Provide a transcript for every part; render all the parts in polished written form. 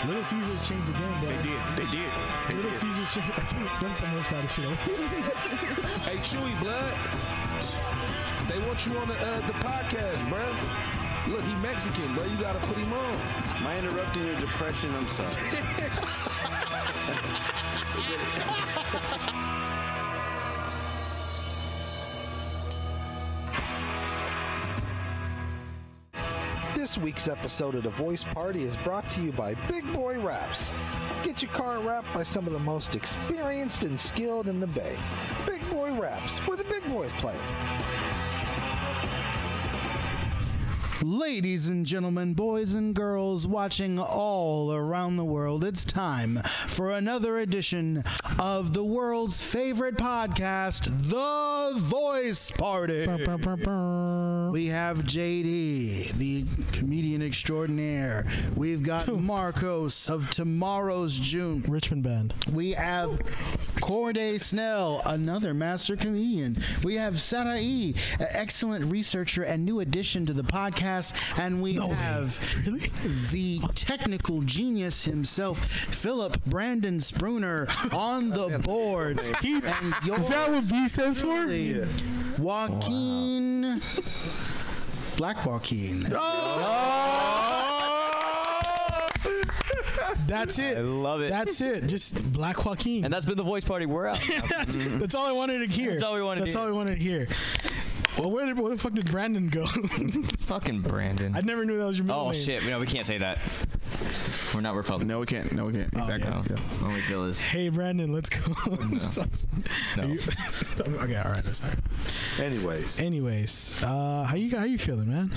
Little Caesars changed the game, bro. They did. Little Caesars changed. That's the most shot of shit. Hey, Chewy Blood. They want you on the podcast, bro. Look, he Mexican, bro. You gotta put him on. Am I interrupting your depression? I'm sorry. This week's episode of The Voice Party is brought to you by Big Boy Raps. Get your car wrapped by some of the most experienced and skilled in the Bay. Big Boy Raps, where the big boys play. Ladies and gentlemen, boys and girls watching all around the world, it's time for another edition of the world's favorite podcast, The Voice Party. We have JD, the comedian extraordinaire. We've got Marcos of Tomorrow's June. Richmond Band. We have Corday Snell, another master comedian. We have Sarai, an excellent researcher and new addition to the podcast. And we have the technical genius himself, Philip Brandon Spooner, on the boards. Is that what B stands for? Joaquin. Black Joaquin. That's it. I love it. That's it. Just Black Joaquin. And that's been the Voice Party. We're out. That's all I wanted to hear. That's all we wanted to hear. That's all we wanted to hear. Well, where the fuck did Brandon go? Fucking Brandon. I never knew that was your middle name. Oh, shit. No, we can't say that. We're not Republican. No, we can't. Exactly. Oh, yeah. Only Bill is. Hey, Brandon, let's go. No. Okay, all right. I'm sorry. Anyways, how you feeling, man?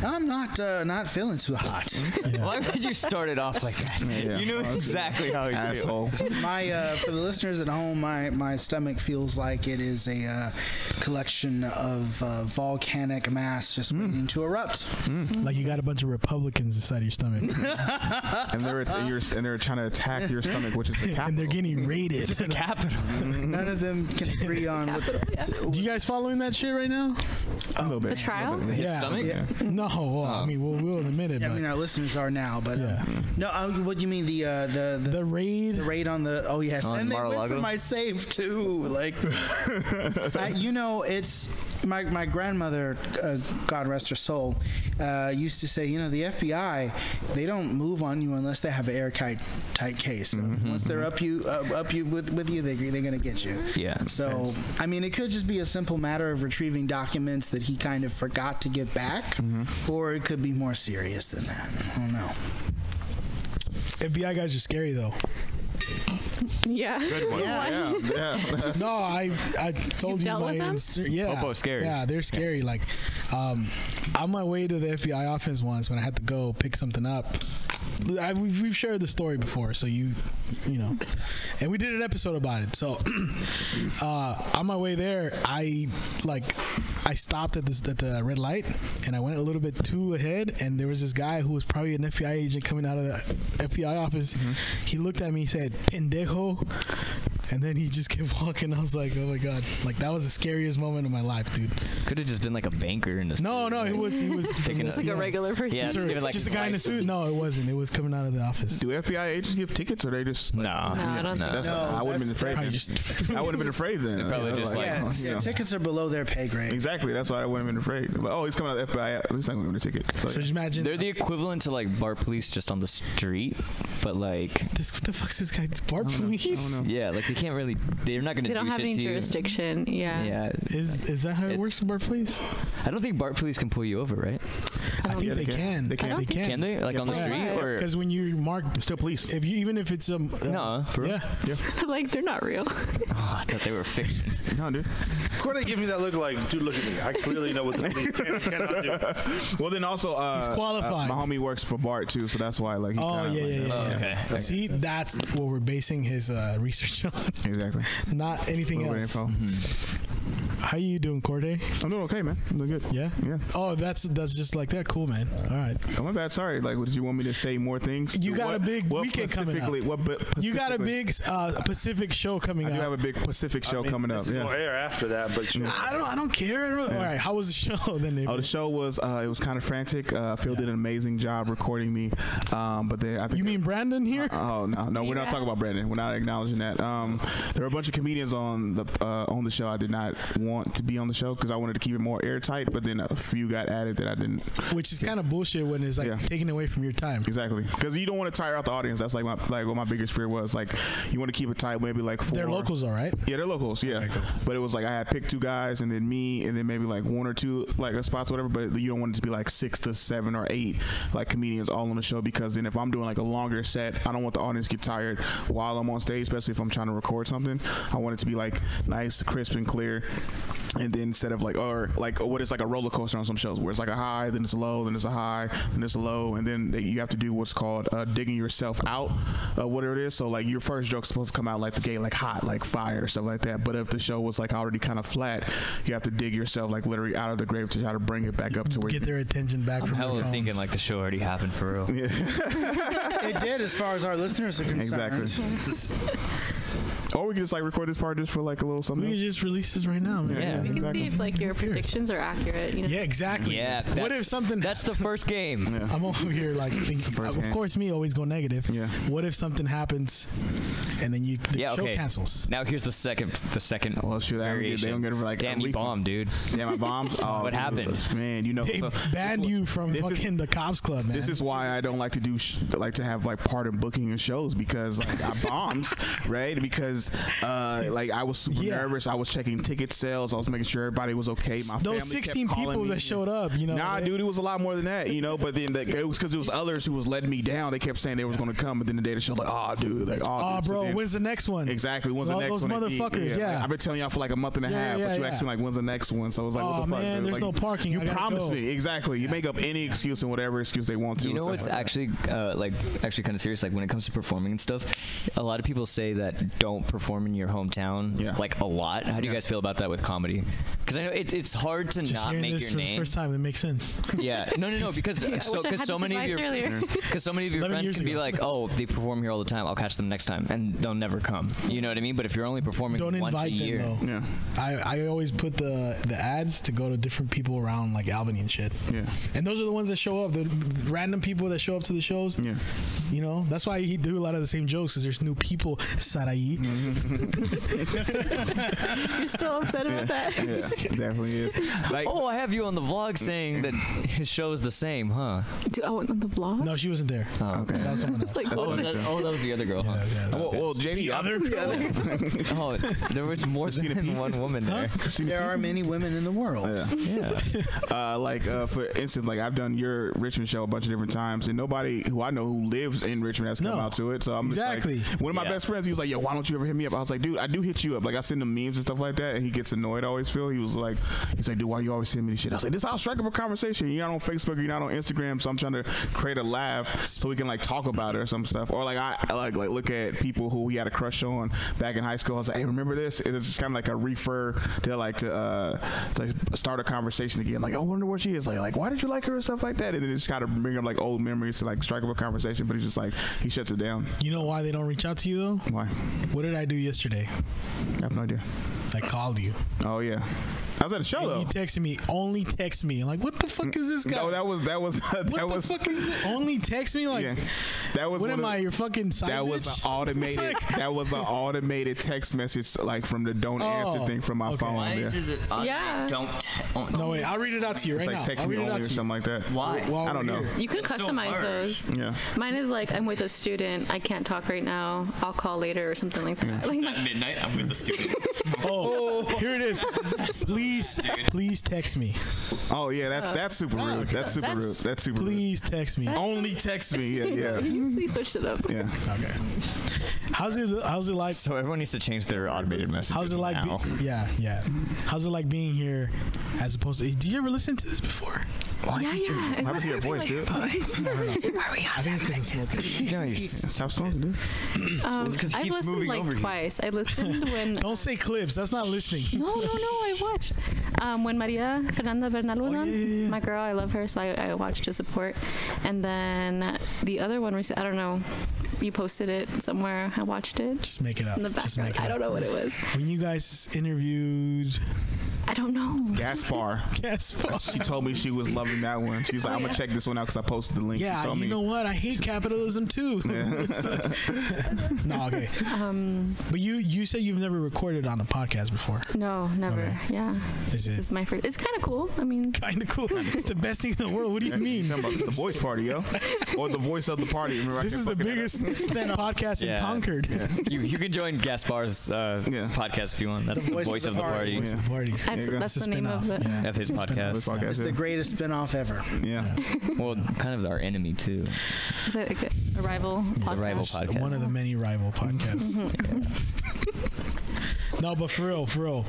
I'm not feeling too hot. Yeah. Why would you start it off like that? Yeah. You knew exactly how he Asshole. My for the listeners at home, my stomach feels like it is a collection of volcanic mass just waiting to erupt. Like you got a bunch of Republicans inside your stomach, And they're trying to attack your stomach, which is the capital. and they're getting raided. The capital. None of them can agree on what Do you guys following that shit right now? A little bit. The trial? Yeah. Stomach? Yeah. No, well, I mean, we'll in a minute. I But mean, our listeners are now, but Yeah. no. What do you mean the raid? the raid on the? Oh yes, On and they went Mar-a-Lago? for my safe too. Like, it's my grandmother, God rest her soul, used to say, the FBI, they don't move on you unless they have an airtight case. So once they're up you with you, they're gonna get you. Yeah. So I mean, it could just be a simple matter of retrieving documents that he kind of forgot to give back, or it could be more serious than that. I don't know. FBI guys are scary though. Yeah. Good one. Yeah. No, I told You've you dealt my with them? yeah. Popo's scary. Yeah, they're scary. Like, on my way to the FBI office once when I had to go pick something up. We've shared the story before, so you know, and we did an episode about it. So on my way there, I stopped at the red light, and I went a little bit too ahead, and there was this guy who was probably an FBI agent coming out of the FBI office. He looked at me, he said, "Pendejo," and then he just kept walking. I was like, oh my god, like that was the scariest moment of my life, dude. Could have just been like a banker in the No, he was Taking Just like a regular person. Yeah, Sure, giving, like, just a guy in a suit. No, it wasn't. It was coming out of the office. Do FBI agents give tickets, or they just? No, I don't know. That's No, I wouldn't have been Probably afraid. just I wouldn't have been afraid then. They probably just Yeah, tickets are below their pay grade. Exactly. That's why I wouldn't have been afraid. But, he's coming out of the FBI. At least I'm going to give him a ticket. so So, just imagine. They're the equivalent to like bar police just on the street, but like What the fuck's this guy? Bar police? yeah, like they can't really. They're not gonna. They don't do have shit any to you. jurisdiction. Yeah. Yeah, Is that how it It's- works with bar police? I don't think bar police can pull you over, right? I think they can. They can. I don't think- Can they? Like on the Yeah. street or? Because when you mark, It's still police. even if it's No, for real? yeah. Like they're not real. Oh, I thought they were fiction. No, dude. Corday gives me that look like, dude, look at me. I clearly know what the police can and cannot do. Well, then also, He's qualified. my homie works for Bart too, so that's why like. He Oh kinda, yeah. Okay. See, that's what we're basing his research on, Exactly. not anything Little else. info. How you doing, Corday? I'm doing okay, man. I'm doing good. Yeah? Yeah. Oh, that's just like that. Cool, man. All right. Oh, my bad. Sorry. Like, did you want me to say more things? You got a big weekend coming up. You got a big Pacific show coming up. I do have a big Pacific show coming up. It's gonna air after that, but I don't care. All right. How was the show then? Neighbor? Oh, the show was it was kind of frantic. Phil did an amazing job recording me. But then I think you mean Brandon here? Oh no, we're not talking about Brandon. We're not acknowledging that. There were a bunch of comedians on the show. I did not want to be on the show because I wanted to keep it more airtight. But then a few got added that I didn't. Which is kind of bullshit when it's like taken away from your time. Exactly, because you don't want to tire out the audience. That's like what my biggest fear was. Like you want to keep it tight, maybe like 4. They're locals, all right? Yeah, they're locals. Yeah, okay, cool. But it was like I had picked 2 guys and then me and then maybe like 1 or 2 like spots or whatever. But you don't want it to be like 6 to 7 or 8 like comedians all on the show, because then if I'm doing like a longer set, I don't want the audience to get tired while I'm on stage, especially if I'm trying to record something. I want it to be like nice, crisp, and clear. And then instead of like what is like a roller coaster on some shows where it's like a high, then it's a low, then it's a high, then it's a low, and then you have to do what's called digging yourself out, whatever it is. So like your first joke's supposed to come out like the gate, like hot, like fire, stuff like that. But if the show was like already kind of flat, you have to dig yourself like literally out of the grave to try to bring it back up to where get their attention back from hella their phones. thinking like the show already happened for real. Yeah. It did, as far as our listeners are concerned. Exactly. Or we can just like record this part just for like a little something. We can just release this right now, man. Yeah. We can see if like your predictions are accurate. You know? Yeah, exactly. Yeah. What if something? That's the first game. Yeah. I'm over here like thinking. Of course, me always go negative. Yeah. What if something happens, and then the show cancels? Now here's the second. Well, shoot, they don't get it for like. Damn, you bombed, dude. Yeah, my bombs. Oh, what happened? Man, you know They banned you from fucking the Cops Club, man. This is why I don't like to do to have like part in booking and shows, because like I bombed, right? Because like I was super nervous. I was checking ticket sales. I was making sure everybody was okay. My those family 16 kept calling people me. that showed up, you know. Nah, dude, it was a lot more than that, you know. But then it was because it was others who was letting me down. They kept saying they was going to come, but then the day the show, like, oh, dude, like, oh, bro, so when's the next one? Exactly, when's the next those one? Those motherfuckers, yeah. Like, I've been telling y'all for like a month and a half, but you asked me like, when's the next one? So I was like, what the fuck? Man, there's like, no parking. You promised me, exactly. You make up any excuse and whatever excuse they want to. You know what's actually actually kind of serious? Like when it comes to performing and stuff, a lot of people say that don't perform in your hometown like a lot. How do you guys feel about that with comedy? Because I know it's hard to just not make this your for name. The first time, it makes sense. Yeah, no, because so many of your friends can be like, oh, they perform here all the time. I'll catch them next time, and they'll never come. You know what I mean? But if you're only performing once a year, them, though. I always put the ads to go to different people around like Albany and shit. Yeah, and those are the ones that show up. The random people that show up to the shows. Yeah, you know that's why he do a lot of the same jokes, because there's new people. Sarai. You're still upset about that? Yeah, it definitely is. Like, I have you on the vlog saying that his show is the same, huh? On the vlog? No, she wasn't there. Oh, okay. That was someone else. Like, that was the other girl. Huh? Yeah, well, JD, the other girl. Oh, there was more than one woman there. There are many women in the world. Yeah. For instance, like I've done your Richmond show a bunch of different times, and nobody who I know who lives in Richmond has come out to it. So I'm exactly just like, one of my best friends, he was like, yo, why don't you ever hit me up? I was like, dude, I do hit you up. Like I send him memes and stuff like that, and he gets annoyed. I always feel he's like, dude, why you always send me this shit? I was like, this is how I strike up a conversation. You're not on Facebook, you're not on Instagram, so I'm trying to create a laugh so we can like talk about it or some stuff. Or like I like look at people who he had a crush on back in high school. I was like, hey, remember this? It's just kind of like a refer to like start a conversation again. Like, I wonder where she is. Like why did you like her and stuff like that? And then it's kind of bring up like old memories to like strike up a conversation. But he's just like, he shuts it down. You know why they don't reach out to you though? Why? What did I do yesterday? I have no idea. I called you. Oh yeah, I was at a show though. You texted me. Only text me. I'm like, what the fuck is this guy? No, that was what the fuck is this? Only text me? Like, that was. What am I? Your fucking side That bitch? was an automated. That was an automated text message, like from the don't answer thing from my phone. Why does it? No wait, I'll read it out to you right now. now. Text me only or something like that. Why? I don't know. You can customize those. Yeah. Mine is like, I'm with a student. I can't talk right now. I'll call later or something like that. Like, At midnight, I'm with the student. Here it is. Please text me. Oh yeah, that's super rude. That's super rude. That's super rude. Please text me. Only text me. Yeah. He switched it up. Yeah. Okay. How's it like? So everyone needs to change their automated messages. How's it like? Now. Yeah. How's it like being here, as opposed to? Did you ever listen to this before? Yeah. I hear your voice, dude. I think it's because I'm smoking. Stop smoking, dude. I listened like twice. I listened when. Don't say clips. That's not listening. No. I watched when Maria Fernanda Bernal was on. My girl, I love her, so I watched to support. And then the other one, I don't know. You posted it somewhere. I watched it. Just make it up. In the background. I don't know what it was. When you guys interviewed, I don't know. Gaspar. She told me she was loving that one. She was like, I'm gonna check this one out because I posted the link. Yeah, you know what? I hate capitalism too. No, okay. But you said you've never recorded on a podcast before. No, never. Okay. Yeah. This is my first. It's kind of cool. I mean, kind of cool. It's the best thing in the world. What do you mean? It's the voice party, yo, or the voice of the party. Remember, this is the biggest podcast in Concord. Yeah. You can join Gaspar's podcast if you want. That's the voice of the party. Voice of the party. That's the name of his podcast. It's the greatest spinoff ever. Yeah. Well, kind of our enemy too. Is it like a rival podcast? A rival podcast. One of the many rival podcasts. No, but for real, Phil,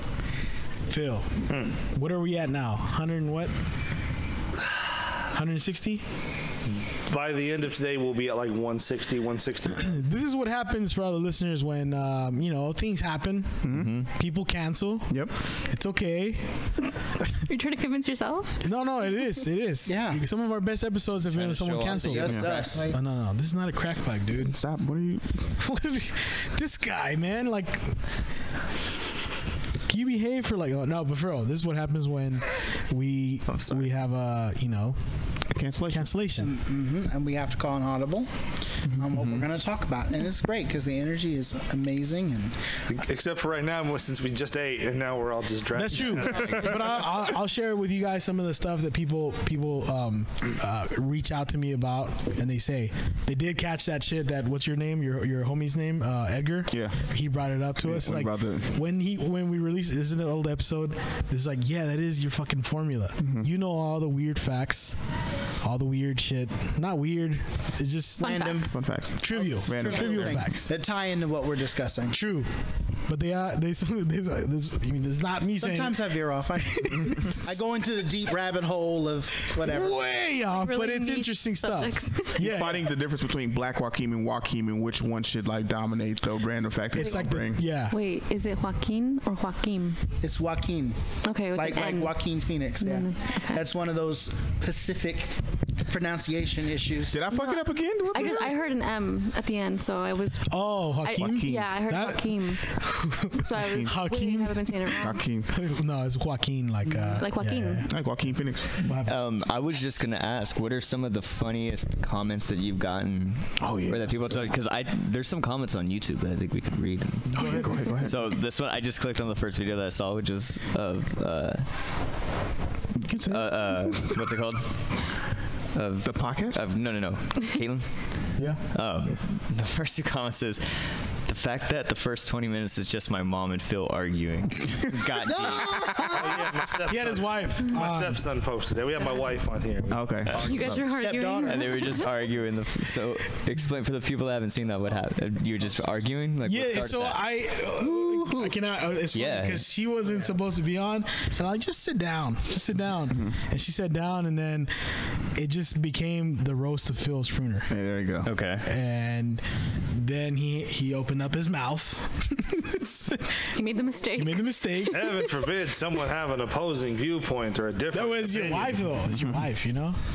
what are we at now? 100 and what? 160? By the end of today, we'll be at like 160, 160. This is what happens for all the listeners when, things happen. Mm-hmm. People cancel. Yep. It's okay. You're trying to convince yourself? No, it is. Yeah. Some of our best episodes have been when someone canceled. Just us. No. This is not a crack pipe, dude. Stop. What are you? This guy, man, like... Can you behave for no, but for real, this is what happens when we have a cancellation. Mm-hmm. And we have to call an audible on what we're going to talk about. And it's great because the energy is amazing. And except for right now, since we just ate and now we're all just drunk. That's true. But I'll share with you guys some of the stuff that people reach out to me about, and they say they did catch that shit. That what's your name? Your homie's name? Edgar. Yeah. He brought it up to us. Like when we released this is an old episode. This is like, yeah, that is your fucking formula. Mm-hmm. You know all the weird facts. All the weird shit. Not weird. It's just random. Fun facts. Trivial. Trivial facts. That tie into what we're discussing. True. But it's not me saying. Sometimes I veer off. I go into the deep rabbit hole of whatever. Way off, really, but it's interesting subjects. Stuff. Yeah. Fighting the difference between Black Joaquin and Joaquin and which one should dominate the random fact that it's like bring. Wait, is it Joaquin or Joaquin? It's Joaquin. Okay, with like Joaquin Phoenix. Yeah. Okay. That's one of those Pacific pronunciation issues. Did I fuck it up again? I heard an M at the end, so I was. Oh, Joaquin. I heard Joaquin. So I was. Joaquin. I've been saying it wrong. Joaquin. No, it's Joaquin. Like Joaquin. Yeah. Like Joaquin Phoenix. I was just gonna ask, what are some of the funniest comments that you've gotten? Oh yeah. Or that people tell, because there's some comments on YouTube that I think we could read. Go ahead. So this one, I just clicked on the first video that I saw, which is of what's it called? Of the podcast? No. Caitlin? Yeah. The first two comments is, the fact that the first 20 minutes is just my mom and Phil arguing. God damn. He had his wife. My stepson posted it. We have my wife on here. Okay. You guys are arguing? And they were just arguing. So explain for the people that haven't seen that, what happened. You were just arguing? It's funny because she wasn't supposed to be on, and just sit down. Mm-hmm. And she sat down, and then it just became the roast of Phil Spruner. Hey, there you go. Okay. And then he opened up his mouth. He made the mistake. Heaven forbid someone have an opposing viewpoint or a different. That was your wife, though. It's your wife,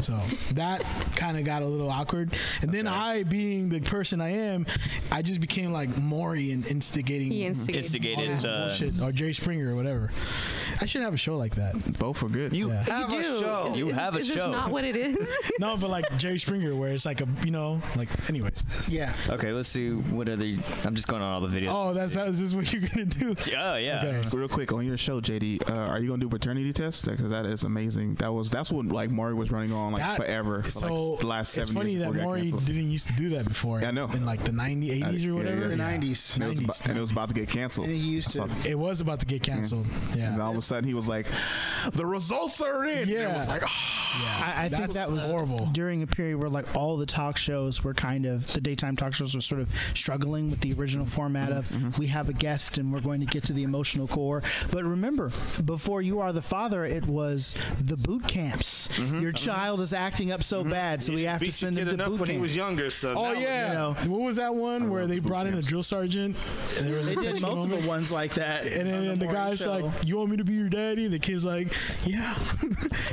So that kind of got a little awkward. And then I, being the person I am, I just became like Maury and instigating. He instigated bullshit, or Jerry Springer or whatever. I should have a show like that. Both are good. You do. You have a show. Is this not what it is? No, but like Jerry Springer, where it's like anyways. Yeah. Okay, let's see what other. I'm just going on all the videos. Oh, is this what you're gonna do? Yeah. Okay. Real quick on your show, JD, are you gonna do paternity tests? Because that is amazing. That's what Maury was running on forever. For the last 7 years. It's funny that Maury didn't used to do that before. Yeah, I know. In the 80s or whatever. The 90s. And it was about to get canceled. And he used to. It was about to get canceled. Yeah. And all of a sudden he was like, the results are in. Yeah. And it was like, I think that was horrible. During a period where all the talk shows were the daytime talk shows were sort of struggling with the original format of we have a guest left, and we're going to get to the emotional core. But remember, before you are the father, it was the boot camps. Your child is acting up so bad, so we have to send him to boot when camp. he was younger. So Oh yeah, what was that one where they brought in a drill sergeant? And there was They a did tension multiple moment? ones like that. And then the guy's like, "You want me to be your daddy?" The kid's like, "Yeah."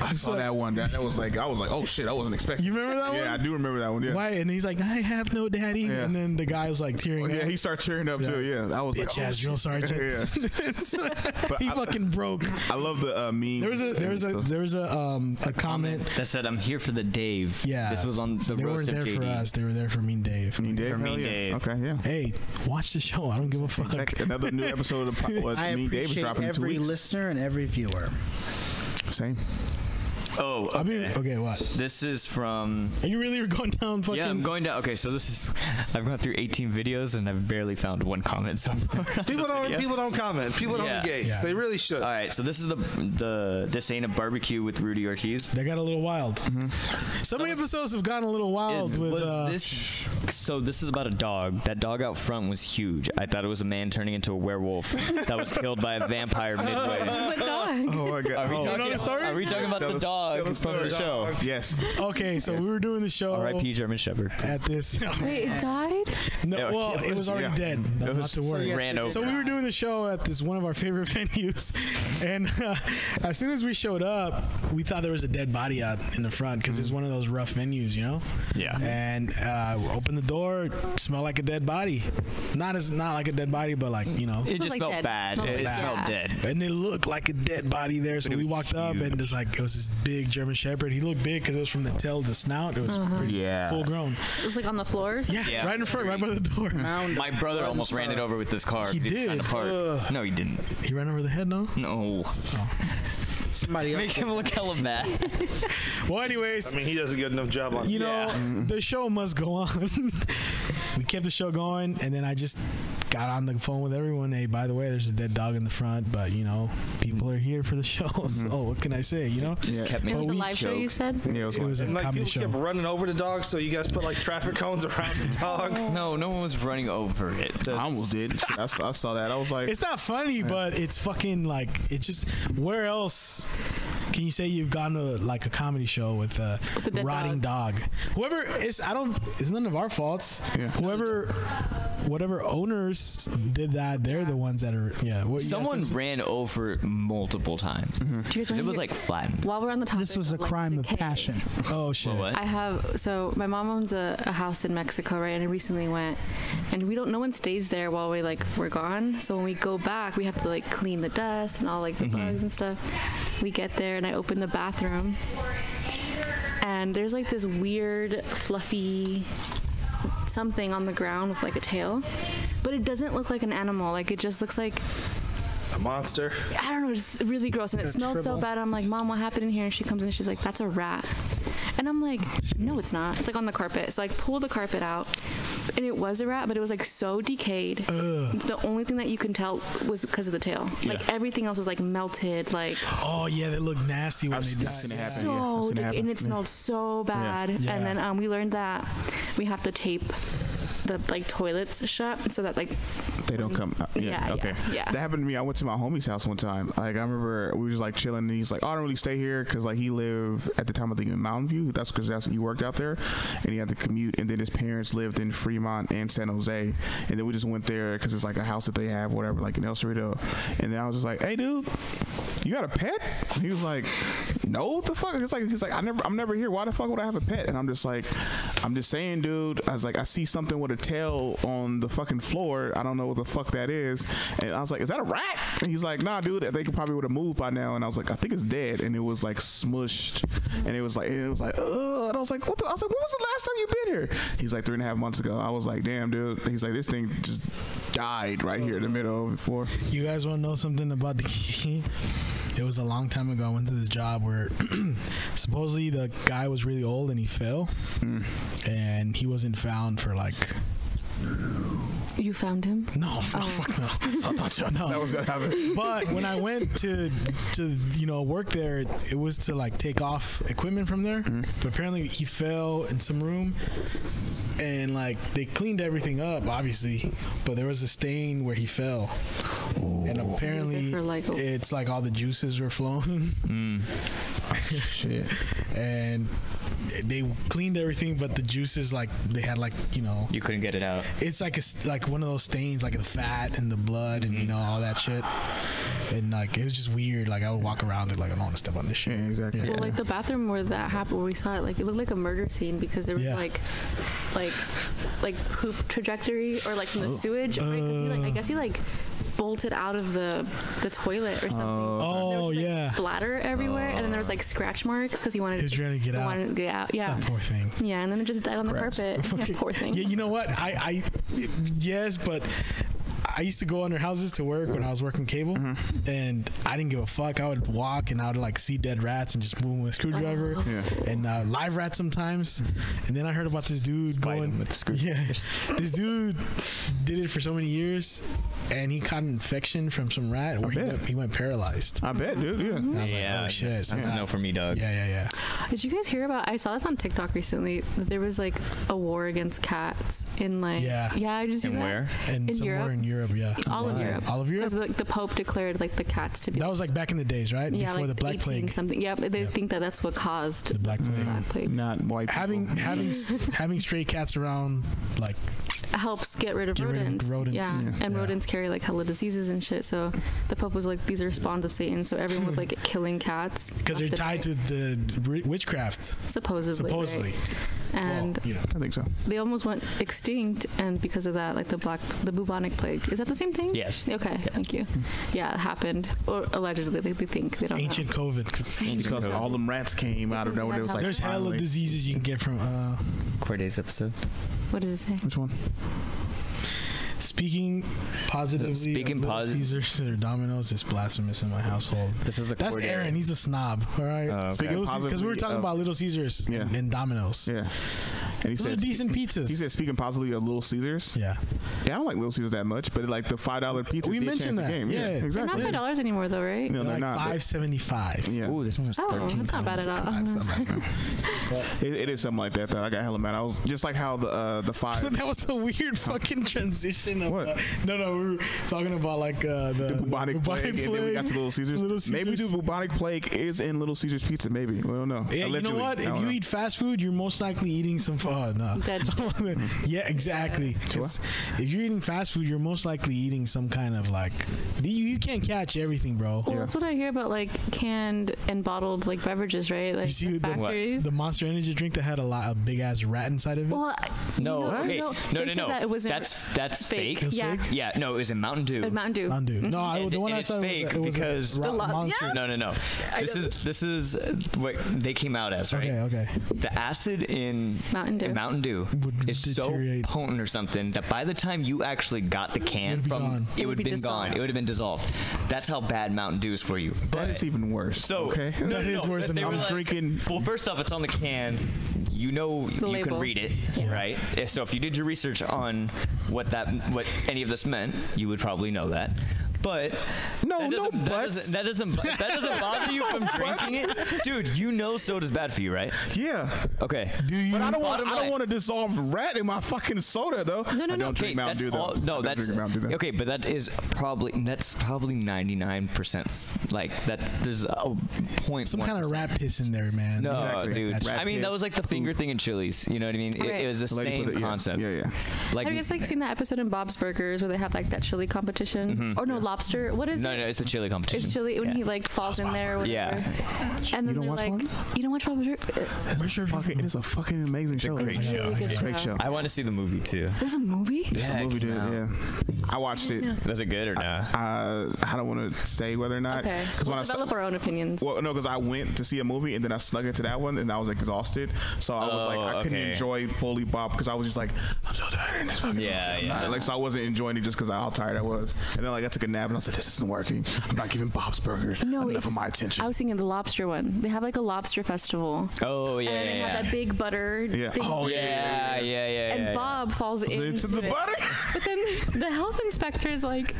I saw that one. That was like, I was like, oh shit, I wasn't expecting. You remember that one? Yeah, I do remember that one. Yeah. Why? And he's like, "I have no daddy." Yeah. And then the guy's like tearing up. Yeah, he started cheering up too. Yeah, I was like, Bitch ass drill sergeant. Yeah. He fucking broke. I love the meme. There was a comment that said, "I'm here for the Dave." Yeah, this was on the they roast weren't of there JD. for us. They were there for Mean Dave. Mean Dave. For Mean Hell yeah. Dave. Okay, yeah. Hey, watch the show. I don't give a fuck. Another new episode of I Mean Dave is appreciate dropping in 2 every weeks. listener and every viewer. Same. Oh, okay. I mean, okay, what? This is from. Are you really going down fucking? Yeah, I'm going down. Okay, so this is. I've gone through 18 videos and I've barely found one comment so far. People don't comment. People don't engage. Yeah. They really should. All right, so this is the This Ain't a Barbecue with Rudy Ortiz. They got a little wild. Some episodes have gotten a little wild with. So this is about a dog. That dog out front was huge. I thought it was a man turning into a werewolf that was killed by a vampire midway. What dog? Oh my god. Are we talking about the dog from the show? Yes. Okay, so we were doing the show. R.I.P. German Shepherd. At this. Wait, it died? No, well, it was already dead. Not to worry. Ran over. So we were doing the show at this one of our favorite venues, and as soon as we showed up, we thought there was a dead body out in the front because it's one of those rough venues, you know. Yeah. And opened the door, smelled like a dead body. Not like a dead body, but like, you know. It just like smelled dead. bad. Smelled It bad. smelled dead. And it looked like a dead body there, so But it we was walked up and just like it was this big German Shepherd. He looked big because it was from the tail to the snout. It was pretty full grown. It was like on the floors? Yeah, right in front, right by the door. My brother almost ran it over with this car. He did. Found a part. No, he didn't. He ran over the head, no? No. Somebody Make him look hella bad. Well, anyways, I mean, he does a good enough job on. you know, the show must go on. We kept the show going, and then I just got on the phone with everyone. Hey, by the way, there's a dead dog in the front, but you know, people are here for the show. So what can I say? You know, Just kept It making was a we live show, you said? Yeah, it was a And like comedy people show. kept running over the dog, so you guys put like traffic cones around the dog. No one was running over it. I almost did. I saw that. I was like, It's not funny, but it's fucking like it's just. Where else can you say you've gone to like a comedy show with a dead rotting dog? Whoever is, it's none of our faults. Yeah. Whatever owners did that, they're the ones that are. Yeah. What, Someone ran over multiple times. Do you guys It wanna was hear- like flattened. While we're on the topic, This was a of, like, crime of decay, passion. Oh shit. What? I have, so my mom owns a house in Mexico, right? And I recently went, and no one stays there while we're gone. So when we go back, we have to like clean the dust and all like the bugs and stuff. We get there and I open the bathroom, and there's like this weird fluffy something on the ground with like a tail, but it doesn't look like an animal. Like it just looks like, A monster. I don't know, just really gross. And it smelled so bad. I'm like, Mom, what happened in here? And she comes in and she's like, that's a rat. And I'm like, no, it's not. It's like on the carpet. So I pull the carpet out, and it was a rat, but it was like so decayed. The only thing that you can tell was because of the tail. Like everything else was like melted. Like Oh yeah, they look nasty when they die. seen it happen. so, I've seen it happen. and it smelled so bad. Yeah. And then we learned that we have to tape the like toilets shut so that like they don't come out. Yeah, okay. yeah. That happened to me. I went to my homie's house one time. Like I remember we was like chilling, and he's like, "Oh, I don't really stay here because like he lived at the time I think in Mountain View. That's because he worked out there, and he had to commute. And then his parents lived in Fremont and San Jose, and then we just went there because it's like a house that they have, whatever, like in El Cerrito. And then I was just like, "Hey, dude, you got a pet?" And he was like, "No, what the fuck?" He's like, I'm never here. Why the fuck would I have a pet? And I'm just saying, dude. I was like, I see something with a tail on the fucking floor. I don't know what the fuck that is. And I was like, is that a rat? And he's like, nah, dude, they could probably would have moved by now. And I was like, I think it's dead. And it was like smushed. And it was like, ugh. And I was like, when was the last time you been here? He's like 3.5 months ago. I was like, damn, dude. He's like, this thing just died right here in the middle of the floor. You guys want to know something about the key? It was a long time ago. I went to this job where supposedly the guy was really old and he fell, and he wasn't found for like. you found him. No, fuck no. No. That was gonna happen. But when I went to work there, it was to like take off equipment from there. But apparently he fell in some room, and like they cleaned everything up, obviously, but there was a stain where he fell, and apparently it's like all the juices were flowing. Shit. And they cleaned everything, but the juices, like they had like, you know, you couldn't get it out. It's like like one of those stains, like the fat and the blood and you know all that shit. And like it was just weird. Like I would walk around it like I don't want to step on this shit. Yeah, exactly. Well, like the bathroom where that happened, where we saw it, like it looked like a murder scene because there was like poop trajectory or like from the sewage. Right? 'Cause he, like, I guess he like bolted out of the toilet or something. Oh, there was, yeah. Splatter everywhere, and then there was like scratch marks because he wanted to get out. Wanted to get out. Yeah. That poor thing. Yeah, and then it just died on the carpet. Yeah, poor thing. Yeah, you know what? Yes, but I used to go under houses to work when I was working cable, and I didn't give a fuck. I would walk and I would like see dead rats and just move them with a screwdriver and live rats sometimes. And then I heard about this dude going with screwdrivers. Yeah, this dude did it for so many years, and he caught an infection from some rat where he went paralyzed. I bet, dude. Yeah. And I was like, oh shit. That's a no for me, dog. Yeah. Did you guys hear about? I saw this on TikTok recently. That there was like a war against cats in like I just see that. Where? And somewhere Europe? in Europe, yeah. All of Europe. All of Europe? Because the Pope declared like the cats to be. That was like back in the days, right? Yeah, before like the Black Plague. Something. Yeah, they think that that's what caused the Black Plague. Not white people. Having stray cats around like helps get rid of rodents. Yeah. And rodents carry like hella diseases and shit. So the Pope was like, these are spawns of Satan. So everyone was like killing cats because they're tied to the witchcraft. Supposedly. Right? And I think so. They almost went extinct, and because of that, like the bubonic plague. Is that the same thing? Yes. Okay. Thank you. Yeah, it happened, or allegedly. They think they don't. Ancient know. COVID. Because all them rats came out of nowhere. It was like there's hella diseases you can get from. Corday's episode. What does it say? Which one? Speaking positively of Little Caesars or Domino's is blasphemous in my household. That's Aaron. He's a snob. All right. Because we were talking about Little Caesars and Domino's. Yeah. And he said decent pizzas. He said speaking positively of Little Caesars. Yeah. Yeah, I don't like Little Caesars that much, but like the $5 pizza. We mentioned that. Game. Yeah, exactly. They're not $5 anymore, though, right? No, they're like $5.75. Yeah. Ooh, this one was 13. That's not bad at all. It is something like that. That I got hella mad. I was just like how the five. That was a weird fucking transition. Of, what? No, we were talking about like the bubonic plague, and then we got to Little Caesars. Maybe the bubonic plague is in Little Caesars pizza. Maybe we don't know. Yeah, allegedly. you know what? If you eat fast food, you're most likely eating some. No. Dead. Yeah, exactly. If you're eating fast food, you're most likely eating some kind of like. You can't catch everything, bro. Well, that's what I hear about like canned and bottled like beverages, right? Like you see factories. The Monster Energy drink that had a big ass rat inside of it. Well, no. That it wasn't that's fake. Yeah. Fake? Yeah, no, it was in Mountain Dew. It was Mountain Dew. No, the one I thought fake it was because Monster. No. This is what they came out as, right? Okay. The acid in Mountain Dew is so potent or something that by the time you actually got the can it would have been gone. It would have been dissolved. That's how bad Mountain Dew is for you. That is even worse. So that is worse than I'm drinking. Well, first off, it's on the can. You know you can read it, right? So if you did your research on what any of this meant, you would probably know that. But that doesn't bother you from drinking it, dude. You know soda's bad for you, right? Yeah. Okay. Do you? But I don't want to dissolve rat in my fucking soda though. No. I don't drink Mountain Dew though. No, that's okay. But that's probably 99% like that. There's a point. Some kind of rat piss in there, man. No, exactly. dude. I mean, that was like the finger thing in Chili's. You know what I mean? It was the same concept. Yeah. Like, have you guys seen that episode in Bob's Burgers where they have like that chili competition? Or no, lobster. What is it? No, it's the chili competition. It's chili when he like falls in there or whatever. Yeah. And then they're like, you don't watch Bob's Burgers? It is a fucking amazing show. It's a great show. Really Great show. I want to see the movie too. There's a movie? There's a movie, dude. Yeah. I watched it. Was it good or not? I don't want to say whether or not. Okay. We'll develop our own opinions. Well, no, because I went to see a movie and then I snuck into that one and I was exhausted. So I was like, I couldn't enjoy fully Bob because I was just like, I'm so tired in this fucking movie. Like, so I wasn't enjoying it just because how tired I was. And then like I took a nap and I was like, this isn't working. I'm not giving Bob's Burgers enough of my attention. I was thinking the lobster one. They have like a lobster festival. Oh yeah. And they have that big butter thing. Oh yeah. And Bob falls into the butter. But then the health inspector is like,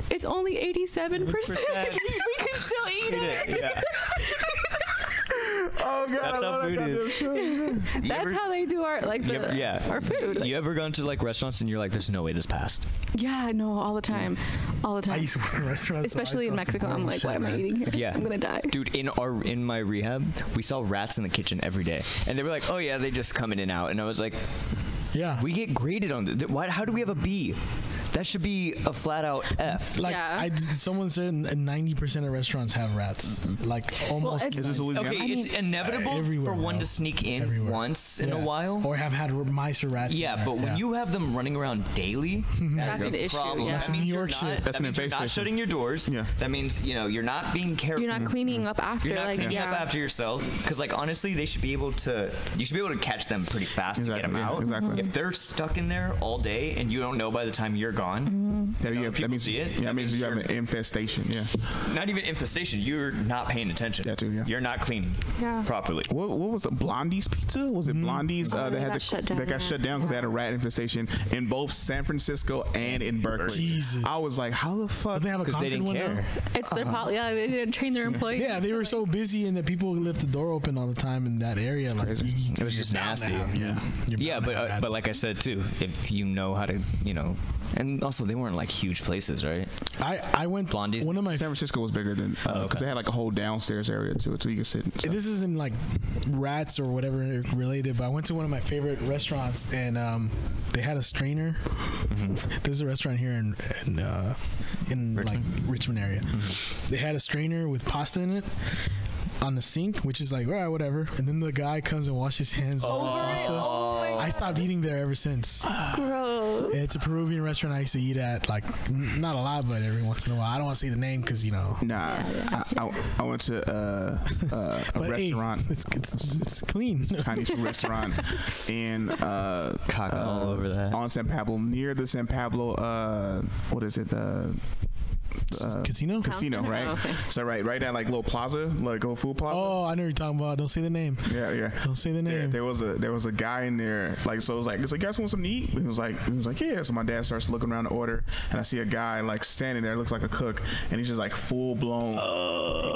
it's only 87%. We can still eat it. Oh Oh God, That's how food is. That's how they do our our food. You ever gone to like restaurants and you're like, "There's no way this passed"? Yeah, no, all the time, all the time. I used to work in restaurants, especially in Mexico. I'm like, why am I eating here? Yeah, I'm gonna die. Dude, in my rehab, we saw rats in the kitchen every day, and they were like, "Oh yeah, they just come in and out," and I was like, "Yeah, we get graded on this. Why? How do we have a B? That should be a flat out F." Like someone said, 90% of restaurants have rats. Like almost. Is this Louisiana? Okay, it's inevitable for one to sneak in once in a while, or have had mice or rats. Yeah, but when you have them running around daily, that's an issue. Problem. Yeah. That means New York shit. That's an you're not shutting your doors. Yeah. That means you're not being careful. You're not cleaning up after. You're not cleaning up after yourself. Because like honestly, they should be able to. You should be able to catch them pretty fast to get them out. Exactly. If they're stuck in there all day and you don't know by the time you're gone, that means see it. Yeah, that means you have an infestation. Yeah. Not even infestation. You're not paying attention. That too. Yeah. You're not cleaning properly. What was it? Blondie's Pizza? Was it Blondie's that got shut down because they had a rat infestation in both San Francisco and in Berkeley. Jesus. I was like, how the fuck? They have a they didn't care. It's their they didn't train their employees. Yeah, they were so busy, and the people left the door open all the time in that area. Like It was just nasty. Yeah, but like I said too, if you know how to, and also they weren't like huge places, right? I went. Blondie's. One of my San Francisco was bigger than because they had like a whole downstairs area to it, so you could sit. And stuff. This isn't like rats or whatever related, but I went to one of my favorite restaurants, and they had a strainer. There's a restaurant here in Richmond? Like Richmond area. They had a strainer with pasta in it on the sink, which is like, all right, whatever. And then the guy comes and washes his hands on the pasta. I stopped eating there ever since. Gross. It's a Peruvian restaurant I used to eat at, like, not a lot, but every once in a while. I don't want to say the name because, Nah, I went to a restaurant. Hey, it's clean. Chinese food restaurant in all over that on San Pablo, near the San Pablo. What is it? Casino, right? Okay. So right at like little plaza, like little food plaza. Oh, I know what you're talking about. Don't say the name. Yeah. Don't say the name. There was a guy in there, like, so it was like, you guys want something to eat? He was like, yeah. So my dad starts looking around the order, and I see a guy like standing there, looks like a cook, and he's just like full blown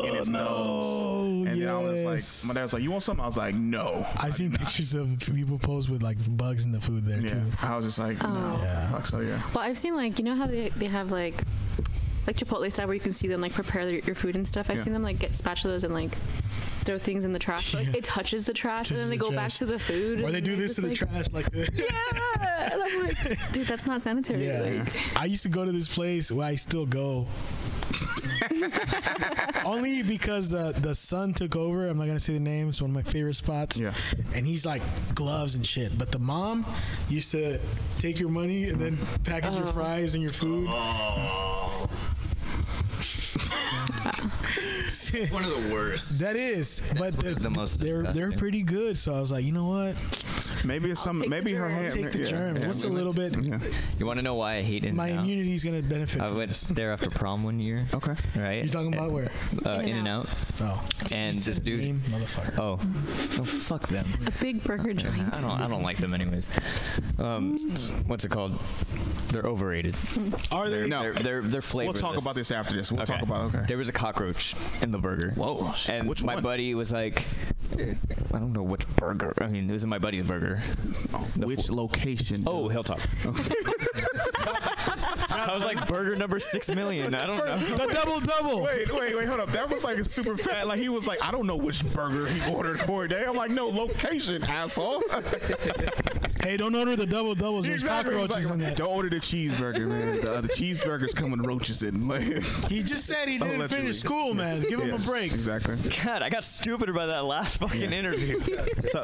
in his nose. And then I was like, my dad was like, you want something? I was like, no. I've seen pictures of people pose with like bugs in the food there too. I was just like, no. Fuck, so yeah. Well, I've seen like, how they have like Chipotle style where you can see them like prepare your food and stuff. I've seen them like get spatulas and like throw things in the trash. Like it touches the trash and then they go back to the food. Or they do this to the trash like this. Yeah, and I'm like, dude, that's not sanitary. Yeah. I used to go to this place where I still go. Only because the son took over. I'm not gonna say the name. It's one of my favorite spots. Yeah. And he's like gloves and shit. But the mom used to take your money and then package your fries and your food. It's one of the worst. That is, but the most they're pretty good. So I was like, you know what? Maybe it's some. Maybe her hand. Take the germ. What's a little bit? You want to know why I hate it? My immunity is gonna benefit. I went there after prom one year. Okay. Right. You're talking about where? In-N-Out. Oh. And this dude, motherfucker. Oh, fuck them. A big burger joint. I don't like them anyways. What's it called? They're overrated. Are they? No. They're flavorless. We'll talk about this after this. We'll talk about There was a cockroach in the burger. Whoa. And which my one? buddy was like, I don't know which burger. I mean, it was my buddy's burger. Which location? Oh, Hilltop. I was like, burger number 6 million. I don't know. The double. Wait, hold up. That was like a super fat. Like he was like, I don't know which burger he ordered for today. I'm like, no, location, asshole. Hey, don't order the doubles. There's cockroaches in that. Don't order the cheeseburger, man. The cheeseburger's come with roaches in. Like, he just said he didn't finish school, man. Give him a break. Exactly. God, I got stupider by that last fucking interview.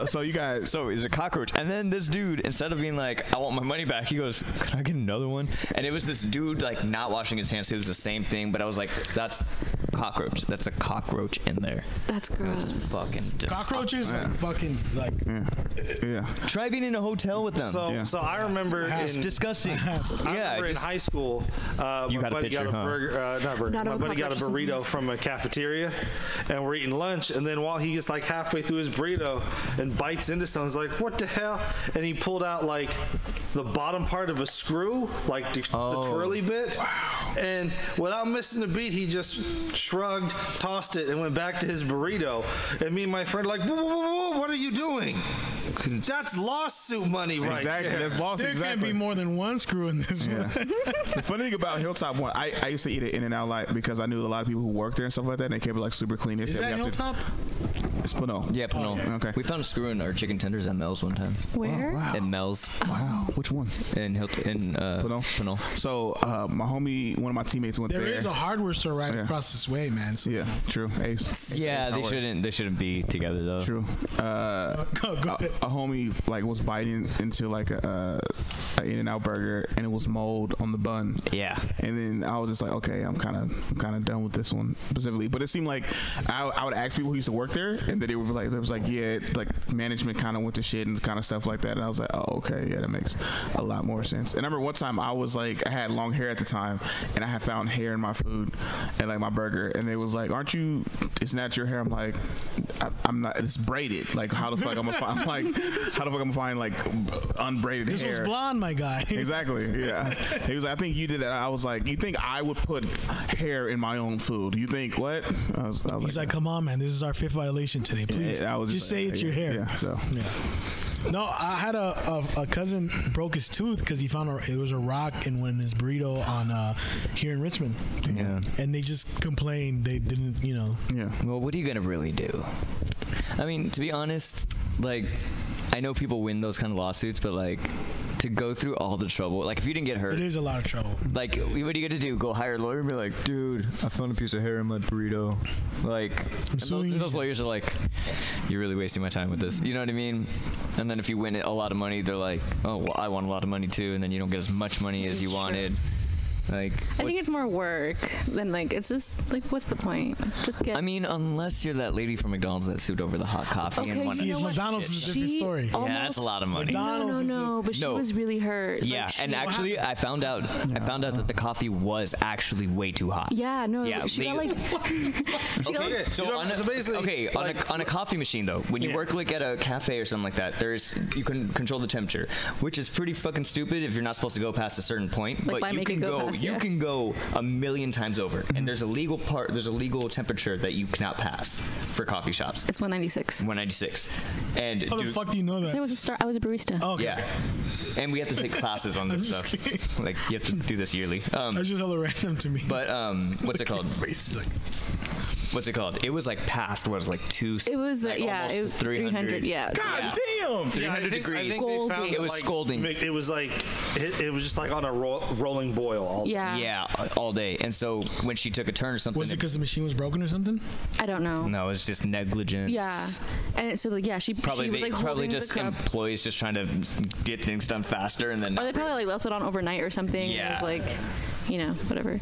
So you guys. So it was a cockroach, and then this dude, instead of being like, I want my money back, he goes, can I get another one? And it was this dude like not washing his hands. So it was the same thing, but I was like, that's cockroach. That's a cockroach in there. That's gross. That's fucking disgusting. Cockroaches, fucking like. Yeah. Try being in a hotel with them. So I remember it's disgusting. I remember in high school, my buddy got a burger. My buddy got a burrito from a cafeteria, and we're eating lunch. And then while he gets like halfway through his burrito and bites into something, he's like, "What the hell?" And he pulled out like the bottom part of a screw, like the twirly bit. Wow. And without missing a beat, he just shrugged, tossed it, and went back to his burrito. And me and my friend were like, whoa, what are you doing? That's lawsuit money right exactly. there. That's lawsuit. There can't be more than one screw in this one. The funny thing about Hilltop One, I used to eat it In-N-Out like because I knew a lot of people who worked there and stuff like that, and they kept it like super clean. They Is that Hilltop? It's Pano. Yeah, Pano. Oh, okay. We found a screw in our chicken tenders at Mel's one time. Where? Oh, wow. At Mel's. Wow. Which one? In Pano. So my homie, one of my teammates went there. There is a hardware store right across this way, man. So, yeah, true. Ace. Yeah, they shouldn't be together though. True. Go ahead. A homie like was biting into like a In-N-Out burger, and it was mold on the bun. Yeah. And then I was just like, okay, I'm kind of done with this one specifically. But it seemed like I would ask people who used to work there, and then they would be like, there was like, yeah, like management kind of went to shit and kind of stuff like that. And I was like, oh, okay, yeah, that makes a lot more sense. And I remember one time I was like, I had long hair at the time, and I had found hair in my food and like my burger, and they was like, isn't that your hair? I'm like, I'm not. It's braided. Like, how the fuck I'm gonna find? Like, how the fuck I'm gonna find like unbraided hair? This was blonde, my guy. Exactly. Yeah. He was like, I think you did that. I was like, you think I would put hair in my own food? You think what? I was He's like, come on, man. This is our 5th violation today. Please, I was just say it's your hair. Yeah. So. Yeah. No, I had a cousin broke his tooth because he found it was a rock in his burrito on here in Richmond. Yeah. And they just complained they didn't, Yeah. Well, what are you gonna really do? I mean, to be honest, like, I know people win those kind of lawsuits, but like, to go through all the trouble, like if you didn't get hurt, it is a lot of trouble. Like, what are you gonna do? Go hire a lawyer and be like, dude, I found a piece of hair in my burrito. Like, those lawyers are like, you're really wasting my time with this. You know what I mean? And then if you win a lot of money, they're like, oh, well, I want a lot of money too, and then you don't get as much money as you wanted. Like, I think it's more work than like, it's just like, what's the point? Just get. I mean, unless you're that lady from McDonald's that sued over the hot coffee and won. McDonald's is a different story. Yeah, that's a lot of money. No, but she was really hurt. Yeah, and actually, I found out that the coffee was actually way too hot. Yeah, no, yeah, she got like. On a coffee machine though, when you work like at a cafe or something like that, you can control the temperature, which is pretty fucking stupid if you're not supposed to go past a certain point, like, but you can go. You can go a million times over, and there's a legal temperature that you cannot pass for coffee shops. It's 196. 196. And how the fuck do you know that? I was a barista. Oh, okay. Yeah, and we have to take classes on this stuff. Like, you have to do this yearly. That's just hella random to me. But what's it called? What's it called? It was like past what was like two. It was like it was 300. Yeah. God damn. 300 degrees. It was scalding. It was like it was just like on a rolling boil all day. Yeah, all day. And so when she took a turn or something, was it because the machine was broken or something? I don't know. No, it was just negligence. Yeah, and so like she was like probably just employees just trying to get things done faster, and then or they probably like left it on overnight or something. Yeah, and it was like, whatever.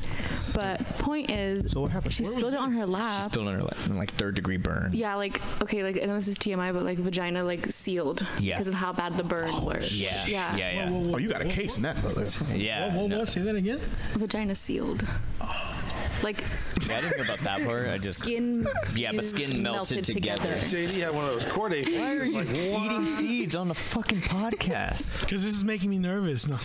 But point is, so what happened? She spilled it on her lap. She spilled on her lap, like 3rd degree burn. Yeah, like okay, like I know this is TMI, but like vagina like sealed because of how bad the burn was. Yeah. Oh, you got a case in that, brother. Yeah. What? Say that again. Vagina sealed. Like, I didn't hear about that part. I just skin. Yeah, but skin melted together. JD had one of those Corday faces. Why are you eating seeds on the fucking podcast? Because this is making me nervous. No,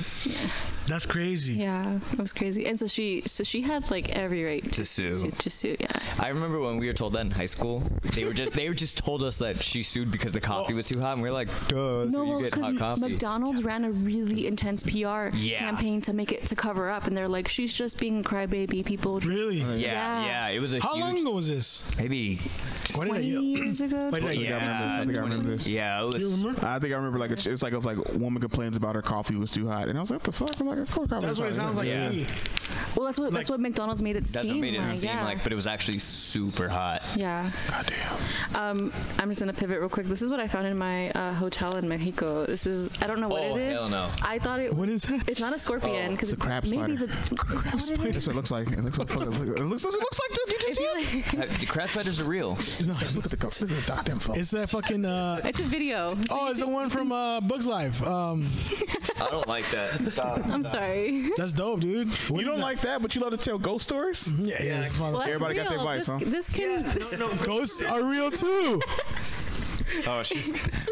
that's crazy. Yeah, it was crazy. And so she had like every right to sue. To sue. Yeah. I remember when we were told that in high school. They were just told us that she sued because the coffee was too hot, and we were like, duh. No, so you get hot coffee. McDonald's ran a really intense PR campaign to cover up, and they're like, she's just being a crybaby. People. Really? Yeah. It was a How long ago was this? Maybe 20 years ago. I think I remember this. Yeah, it was. You remember? I think I remember like it was like a woman complains about her coffee was too hot, and I was like, what the fuck? I'm like, of course coffee. That's what it sounds like to me. Well, that's what McDonald's made it seem like. That's what made it seem like, but it was actually super hot. Yeah. Goddamn. I'm just gonna pivot real quick. This is what I found in my hotel in Mexico. I don't know what it is. Hell no. I thought it. What is that? It's not a scorpion because it's a crab spider. Maybe it's a crab spider. That's what it looks like. It looks like. It looks like. Dude, you just see it? The crab spiders are real. No, look at the goddamn phone. It's that fucking. It's a video. It's the one from Bugs Life. I don't like that. Stop. I'm sorry. That's dope, dude. You don't like that, but you love to tell ghost stories? Yeah. Well, everybody got their advice, huh? This can. Ghosts are real too. Oh,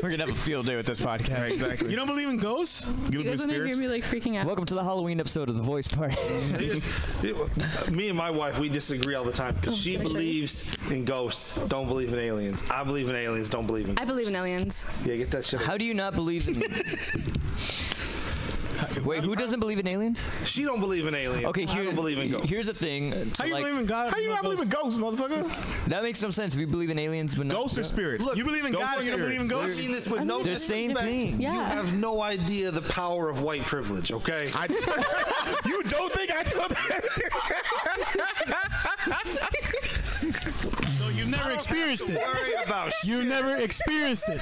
we're gonna have a field day with this podcast. Right, exactly. You don't believe in ghosts? You guys want to hear me like freaking out? Welcome to the Halloween episode of The Voice Party. Me and my wife, we disagree all the time because she believes in ghosts, don't believe in aliens. I believe in aliens, don't believe in. I believe in aliens. Yeah, get that shit. How do you not believe in? Wait, who doesn't believe in aliens? She don't believe in aliens. Okay, I don't believe in ghosts. Here's the thing. How you believe in God? How you not believe in ghosts, motherfucker? That makes no sense. We believe in aliens, but not Ghosts or spirits? Look, you believe in God, you don't believe in I ghosts? mean this with no the same disrespect. thing. Yeah. You have no idea the power of white privilege, okay? You don't think I know that? No, you've never experienced it. Worry about You've never experienced it.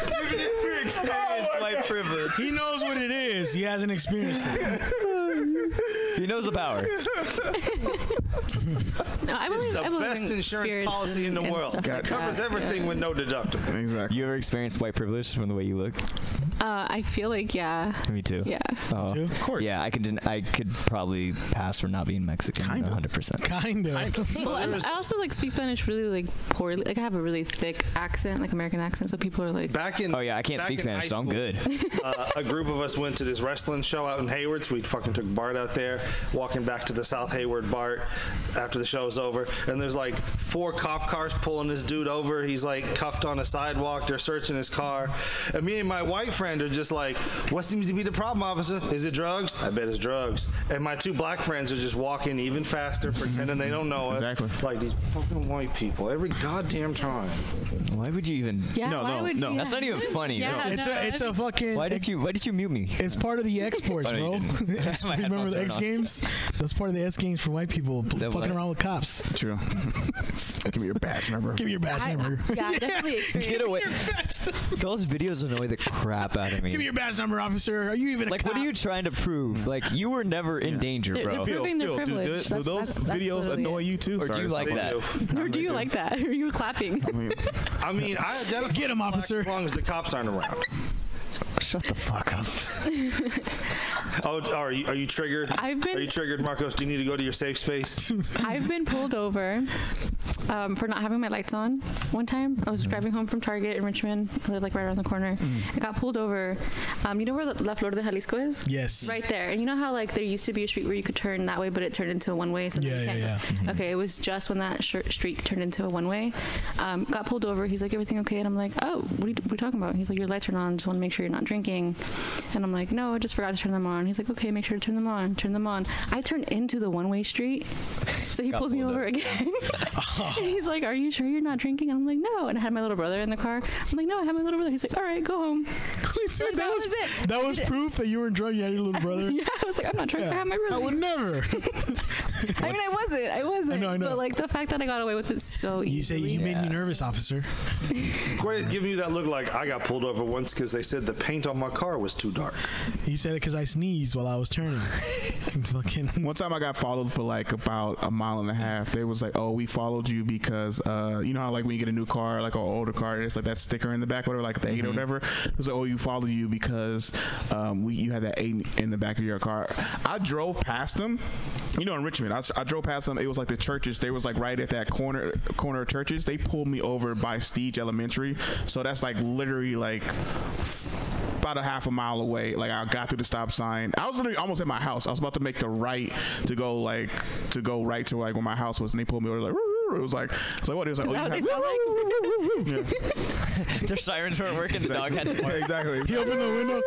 White privilege. He knows what it is. He hasn't experienced it. He knows the power. No, I believe, the I believe best in insurance spirits policy in the and world. stuff It like covers that. everything with no deductible. Exactly. You ever experienced white privilege from the way you look? I feel like, yeah. Me too. Yeah. Oh, Of course. Yeah, I could probably pass for not being Mexican. Kinda. 100%. Kind of. Well, I also like speak Spanish really like poorly. Like I have a really thick accent, like American accent, so people are like. Back in Oh yeah, I can't back speak in Spanish, high so I'm school, good. A group of us went to this wrestling show out in Hayward, so we fucking took Bart out there, walking back to the South Hayward Bart after the show's over, and there's like 4 cop cars pulling this dude over. He's like cuffed on a sidewalk. They're searching his car, and me and my white friend are just like, "What seems to be the problem, officer? Is it drugs? I bet it's drugs." And my 2 black friends are just walking even faster, pretending they don't know us. Exactly. Like these fucking white people every goddamn time. Why would you even? Yeah, No, why no, would no. you? That's not even funny. Yeah, It's a fucking. Why did you mute me? It's part of the exports, Oh, no, you bro. didn't. My Remember headphones the weren't X on. Games? That's part of the X Games for white people That fucking what? around with cops. True. Give me your badge number. Give me your badge number. Yeah, definitely experienced. Get away. Those videos annoy the crap out of me. Give me your badge number, officer. Are you even a Like, cop? what are you trying to prove? Like, you were never in danger, They're bro. proving their do privilege. those That's videos literally annoy it. you too? Or do you like that? Or do you like that? Or are you clapping? I mean, I identify Get him, officer. as long as the cops aren't around. Shut the fuck up. Oh, are you triggered? Are you triggered, Marcos? Do you need to go to your safe space? I've been pulled over for not having my lights on. One time, I was driving home from Target in Richmond. I live like right around the corner. I got pulled over. You know where La Flor de Jalisco is? Yes. Right there. And you know how like there used to be a street where you could turn that way, but it turned into a one-way. So Yeah, you can't yeah, go. Okay, it was just when that street turned into a one-way. Got pulled over. He's like, "Everything okay?" And I'm like, "Oh, what are you talking about?" He's like, "Your lights are on. Just want to make sure you're not drinking." And I'm like, "No, I just forgot to turn them on." He's like, "Okay, make sure to turn them on." Turn them on. I turned into the one-way street. So he pulls me pulled over again. And he's like, "Are you sure you're not drinking?" And I'm like, "No." And I had my little brother in the car. I'm like, "No, I have my little brother." He's like, "All right, go home." See, Like, that was it. That was proof that you weren't drunk. You had your little brother. Yeah, I was like, "I'm not drunk. I have my brother." I would never. I mean, I wasn't. I know. But like the fact that I got away with it so easily. You say you made me nervous, officer. Corey's giving you that look like I got pulled over once because they said the paint on my car was too dark. He said it because I sneezed while I was turning. Fucking. One time I got followed for like about a mile and a half. They was like, "Oh, we followed you because you know how like when you get a new car, like an older car, there's like that sticker in the back, whatever, like the 8 or whatever." It was like, "Oh, you followed you because you had that 8 in the back of your car." I drove past them. You know, in Richmond, I drove past them. It was like the churches. They was like right at that corner of churches. They pulled me over by Steege Elementary, so that's like literally like about a half a mile away. Like I got through the stop sign. I was literally almost at my house. I was about to make the right to go right to like where my house was, and they pulled me over like. It was like what? It was like, Is that what they sound like? Their sirens weren't working. The dog had to bark. Exactly. He opened the window.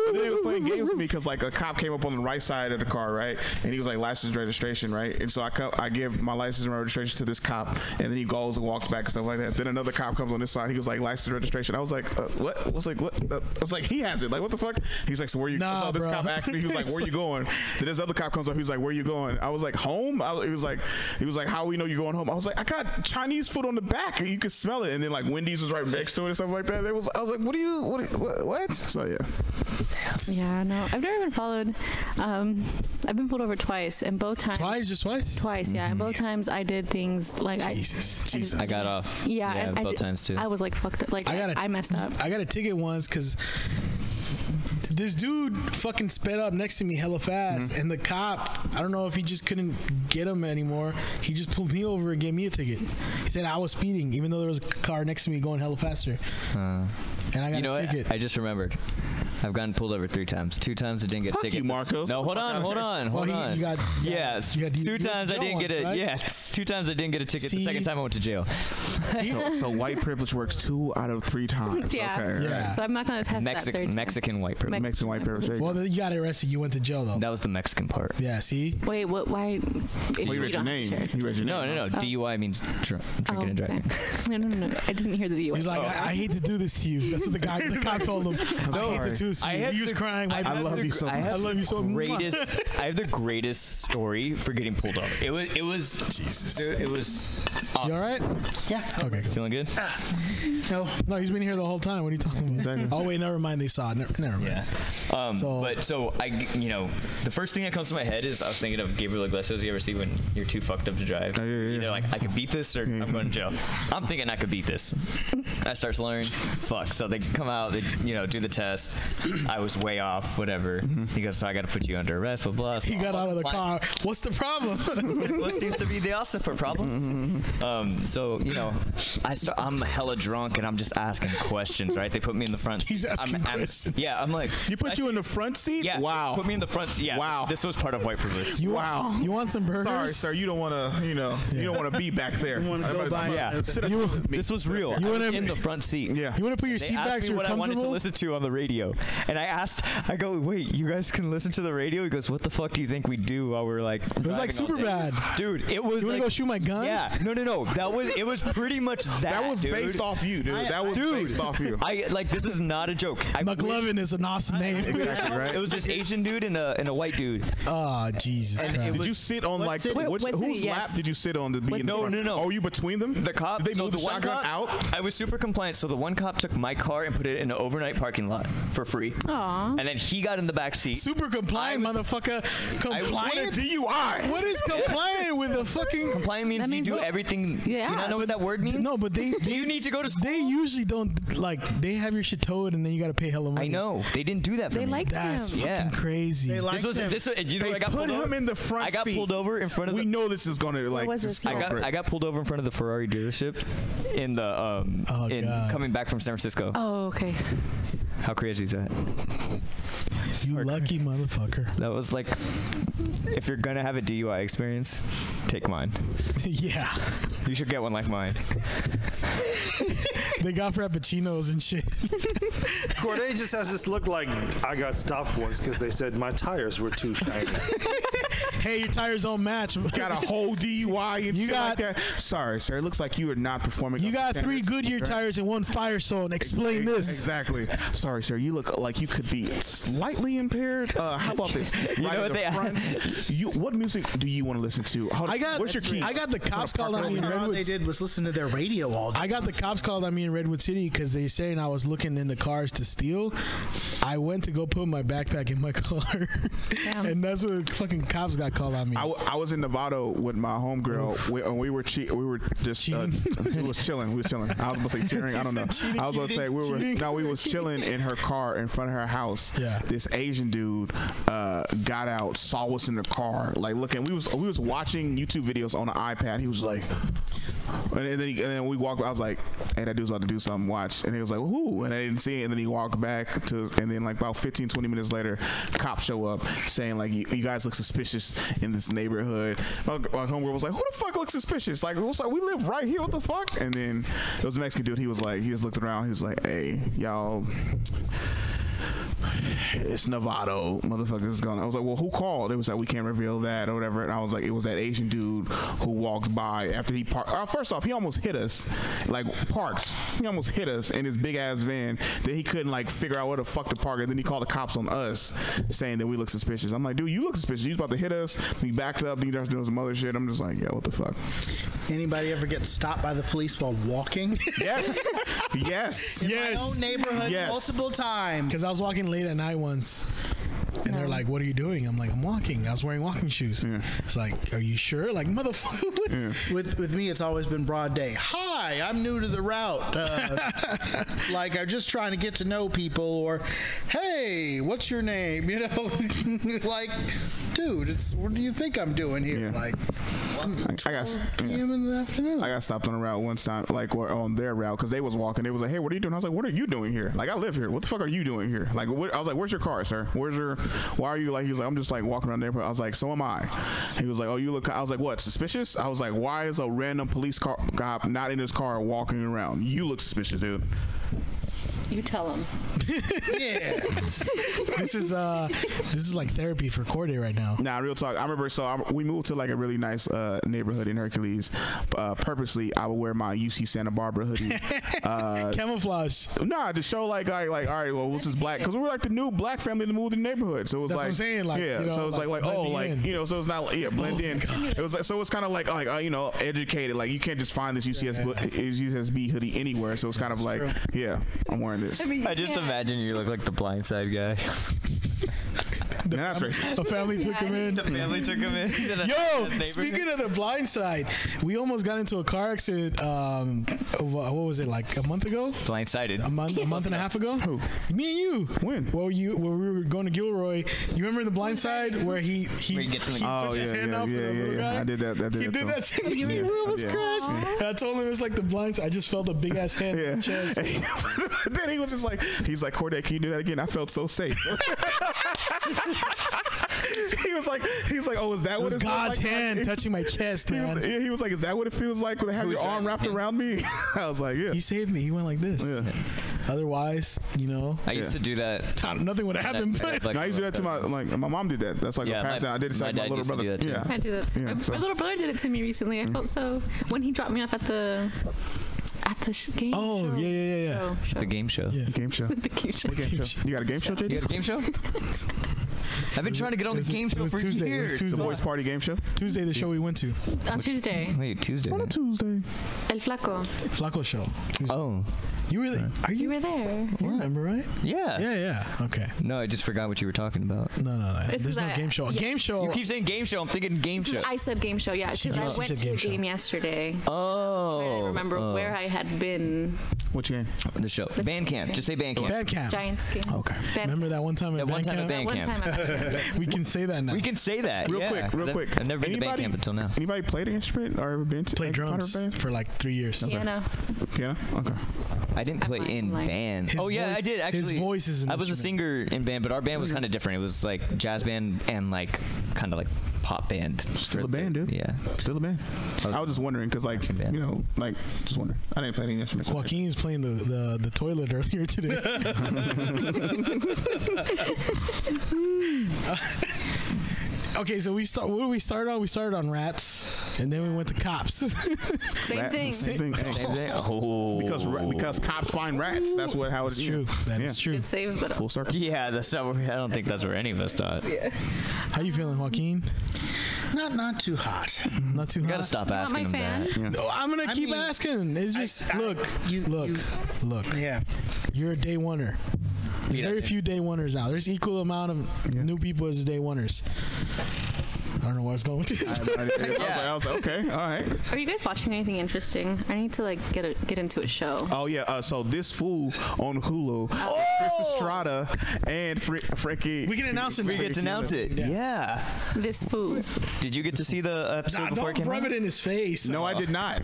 But then he was playing games with me because like a cop came up on the right side of the car, right? And he was like license registration, right? And so I give my license and registration to this cop, and then he goes and walks back and stuff like that. Then another cop comes on this side. He was like license registration. I was like, what? I was like, what? I was like, he has it. Like, what the fuck? He's like, so where you? Nah, so this bro. cop asked me. He was like, where you going? Then this other cop comes up. He was like, where you going? I was like, home. He was like, how we know you're going home? I was like, I got Chinese food on the back. You could smell it. And then like Wendy's was right next to it and stuff like that. I was like, what? So yeah. Yeah, no, I've never been followed. I've been pulled over twice, and both times. Just twice? Twice, yeah. And both times I did things like Jesus. I got off. Yeah, and both times too. I was like fucked up. Like I messed up. I got a ticket once because this dude fucking sped up next to me hella fast, and the cop, I don't know if he just couldn't get him anymore. He just pulled me over and gave me a ticket. He said I was speeding, even though there was a car next to me going hella faster. And I got a ticket. I just remembered. I've gotten pulled over 3 times. 2 times I didn't get a ticket. You, Marcos. No, hold on. You got 2 times I didn't get it. right? Yeah, 2 times I didn't get a ticket. The second time I went to jail. So white privilege works 2 out of 3 times. Yeah. Okay, Yeah. right. So I'm not gonna test that third time. Mexican white privilege. Mexican white privilege. Well, you got arrested. You went to jail though. That was the Mexican part. Yeah. See. Wait, what? Why? Well, you read your name. You read your name. No. DUI means drinking and driving. Okay. No. I didn't hear the DUI. He's like, I hate to do this to you. That's what the cop told him. I hate to do this to you. He was crying. I love you so much. I love you so much. I have the greatest story for getting pulled over. It was Jesus. It was awesome. You all right? Yeah. Okay. Cool. Feeling good? No, he's been here the whole time. What are you talking about? Exactly. Oh wait, never mind. They saw it. Never mind. Yeah. So I, the first thing that comes to my head is I was thinking of Gabriel Iglesias. You ever see when you're too fucked up to drive? Yeah. Either like I could beat this or I'm going to jail. I'm thinking I could beat this. I start slurring. Fuck. So they come out. They do the test. I was way off. Whatever. He goes, so I got to put you under arrest. Blah blah. So He got out of the car. What's the problem? What seems to be the opposite problem? So I'm hella drunk and I'm just asking questions. Right? They put me in the front. He's asking questions. Yeah. I'm like. You put you in the front seat? Yeah. Wow. Put me in the front seat. Yeah. Wow. This was part of white privilege. You want some burgers? Sorry, sir. You don't want to. You don't want to be back there. You want to go by. Yeah. This was real. I was in the front seat. Yeah. You want to put your They seat back asked so me you're what I wanted to comfortable? listen to on the radio, and I go, wait, you guys can listen to the radio? He goes, what the fuck do you think we do while we're like? It was like super bad. Dude. It was. You want to go shoot my gun? Yeah. No. It was pretty much that. That was dude. based off you, dude. That was based off you. This is not a joke. McLovin is an awesome name. Exactly right. It was this Asian dude and a white dude. Oh, Jesus Christ. Did you sit on What like city? whose What city? lap Yes. did you sit on to be in the No. front? Oh, were you between them? The cop. Did they move the one shotgun cop, out? I was super compliant, so the one cop took my car and put it in an overnight parking lot for free. Aw. And then he got in the back seat. Super compliant, I was- motherfucker. What a Compliant? DUI. What is compliant with a fucking? Compliant means That you means do what? everything. Yeah. You not know what that word means? No, but they You need to go to school. They usually don't they have your shit towed and then you got to pay hella money. I know. They didn't do that for They me. liked That's him. fucking Yeah. crazy. They like This was you know They what I got put pulled him over? in the front I got seat. pulled over in front of We the. know this is going to like. was just this? I got pulled over in front of the Ferrari dealership in the God. coming back from San Francisco. Oh, okay. How crazy is that? You lucky motherfucker. That was like, if you're gonna have a DUI experience, take mine. Yeah. You should get one like mine. They got frappuccinos and shit. Corday just has this look like I got stopped once because they said my tires were too shiny. Hey, your tires don't match. Got a whole DUI and You shit got- like that. Sorry, sir. It looks like you are not performing. You up to got 3 standards. Goodyear Right. tires and 1 Firestone. Explain this. Exactly. Sorry, sir. You look like you could be slightly impaired. How about this? know what they- What music do you want to listen to? What's your key? I got the cops called on me in All Redwood. they did was listen to their radio all day. I got the cops called on me in Redwood City because they saying I was looking into cars to steal. I went to go put my backpack in my car, and that's when the fucking cops got called on me. I was in Nevada with my homegirl. We were just we was chilling. We was chilling. I was about to say cheering. I don't know. I was about to say we was chilling in her car in front of her house. Yeah. This Asian dude got out, saw us in the car, like looking. We was watching YouTube videos on an iPad. He was like, and then we walked. I was like, hey, that dude's about to do something. Watch. And he was like, who? And I didn't see it. And then he walked back and then like about 15, 20 minutes later, cops show up saying like, you guys look suspicious in this neighborhood. My homegirl was like, who the fuck looks suspicious? Like, we live right here. What the fuck? And then there was a Mexican dude. He just looked around. He was like, hey, y'all. It's Nevada, motherfuckers gone. I was like, well, who called? It was like, we can't reveal that or whatever. And I was like, it was that Asian dude who walked by after he parked. First off, he almost hit us, like parked. He almost hit us in his big ass van that he couldn't like figure out where the fuck to park. And then he called the cops on us, saying that we look suspicious. I'm like, dude, you look suspicious. You was about to hit us. He backed up. He started doing some other shit. I'm just like, yeah, what the fuck? Anybody ever get stopped by the police while walking? Yes, yes, In my own neighborhood, Yes. multiple times. Because I was walking late at night once. And they're like, what are you doing? I'm like, I'm walking. I was wearing walking shoes. It's like, are you sure? Like, motherfucker. With me, it's always been broad day. Hi. hi, I'm new to the route. Like, I'm just trying to get to know people, or, hey, what's your name? You know, like, dude, what do you think I'm doing here? Yeah. Like, I got p.m. in the afternoon. I got stopped on the route one time, like, or on their route, because they was walking. They was like, hey, what are you doing? I was like, what are you doing here? Like, I live here. What the fuck are you doing here? Like, I was like, where's your car, sir? Why are you, like, he was like, I'm just, like, walking around there. I was like, so am I. He was like, oh, you look, I was like, what, suspicious? I was like, why is a random police cop not in his car walking around? You look suspicious, dude. You tell him. Yeah. This is like therapy for Corday right now. Nah, real talk. I remember, we moved to like a really nice neighborhood in Hercules. Purposely, I would wear my UC Santa Barbara hoodie. Camouflage. Nah, to show like, all right, well, this is black, because we were like the new black family that moved in the neighborhood. So it was That's like, what I'm saying, like, yeah. you know, So it's like oh, like in. you know, so it's not like, blend in. It was like, so it's kind of like you know, educated. Like, you can't just find this UCSB hoodie anywhere. So it's kind of like, yeah, I'm wearing this. I just imagine you look like the Blind Side guy. That's racist. The family took him in. The family took him in. Yo, speaking of the Blind Side, we almost got into a car accident. What was it, like a month ago? Blindsided. A month and a half ago. Who? Me and you. When? Well, we were going to Gilroy. You remember the Blind Side where he gets in the puts his hand out for the little guy? I did that. He did that to me. We almost crashed. And I told him it was like the Blind Side. I just felt a big ass hand in the chest. Then he was just like, he's like, Corday, can you do that again? I felt so safe. He was like, oh, is that It what was it God's feels like? hand touching my chest, man. He was like, is that what it feels like when they have your arm wrapped around me? I was like, yeah. He saved me. He went like this. Yeah. Otherwise, you know, I used to do that. nothing would have happened. But No, I used to do that to my mom did that. That's like a pass down. I did it to like my little brother. Yeah. I do that too. Yeah, so. My little brother did it to me recently. I felt so when he dropped me off at the game show. Oh, yeah. The game show. Yeah. Game show. The game show. What game show? You got a game show, JD? You got a game show? I've been trying to get on the game show for Tuesday. years. The Voice Party game show? Tuesday, the show we went to. On Tuesday. Wait, Tuesday. On a Tuesday. El Flaco. Flaco show. Tuesday. Oh. You were there? Are You you? were there. You remember, right? Yeah. Yeah. Okay. No, I just forgot what you were talking about. No. It's There's no 'cause game show. A yeah. game show. You keep saying game show. I'm thinking game show. I said game show, yeah, because I she went said to game the show. game yesterday. I Oh. remember where I had been. Which game? The show. Band camp. Just say band camp. Band camp. Giants game. Okay. Band Remember that one time at That one band time at camp? band One camp. time I We can say that now. We can say that. Real yeah. quick. I've never been to band camp until now. Anybody played an instrument or ever been to Played like, part drums of a band? for like 3 years. Piano. Piano? Okay. I didn't play in Like- band. His Oh yeah, voice- I did actually. his voice is an I was a instrument. singer in band, but our band was kind of different. It was like jazz band and like kind of like pop band. Still a band, dude. Yeah. Still a band. I was just wondering because, like, band. you know, like, just wondering. I didn't play any instruments. Joaquin's playing the toilet earlier today. Okay, so what did we start on? We started on rats, and then we went to cops. Same thing. Same thing. Oh. Because cops find rats. That's how That's it's true. That is true. Good save, but Full circle. Yeah, that's not. I don't think that's where any of us thought. How you feeling, Joaquin? Not too hot. Not too You hot. gotta stop Not asking my him fan. that. No, I'm gonna keep mean, asking. It's just look. Yeah. You're a day oneer. There's very few day oneers out. There's equal amount of new people as day oneers. I don't know where I was going with this. I was like, okay, all right. Are you guys watching anything interesting? I need to like get into a show. Oh yeah. So this fool on Hulu, Chris Estrada and Frankie. We can announce it. We now. get to announce it. Yeah. This food. Did you get to see the episode before it Don't came rub out? it in his face. No, I did not.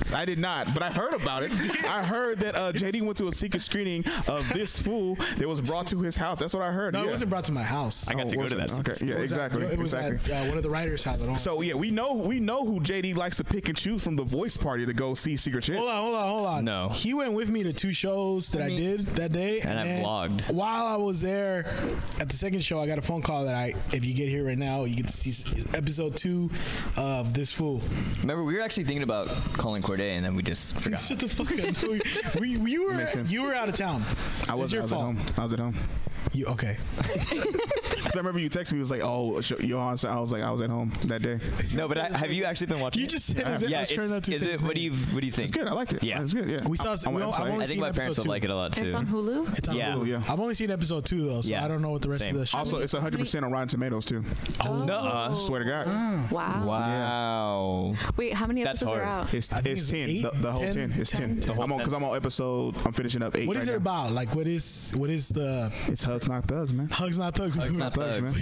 But I heard about it. I heard that JD went to a secret screening of this fool that was brought to his house. That's what I heard. No, yeah. it wasn't brought to my house. I got to go to that. Okay. Yeah, exactly. It was exactly. at one of the writers' house at home. So yeah, we know who JD likes to pick and choose from the voice party to go see Secret Shit. Hold on. No. He went with me to 2 shows that I did that day. And I then vlogged. While I was there at the second show, I got a phone call that if you get here right now, you get to see episode 2 of This Fool. Remember, we were actually thinking about calling Corday, and then we just forgot. Shut the fuck up. You were out of town. I was your at fault. home. I was at home. You okay? Because I remember you texted me. It was like, "Oh, you're on." So I was like, I was at home that day. No, but have you actually been watching? You just said it. Yeah, Let's try not to is say it? his What do name. you think? It's good. I liked it. Yeah. It's good. Yeah. We saw. I went I've inside. only I think seen my parents episode would 2. like it a lot too. It's on Hulu. It's on Yeah. Hulu. Yeah. I've only seen episode 2 though, so I don't know what the rest of the show. Also, it's 100% on Rotten Tomatoes too. Oh, nuh-uh. Swear to God. Wow. Wow. Wait, how many episodes are out? It's 10. The whole 10. It's 10. Because I'm on episode. I'm finishing up 8. What is it about? Like, what is the? It's Hugs Not Thugs, man. Hugs Not Thugs. Hugs Not Thugs, man.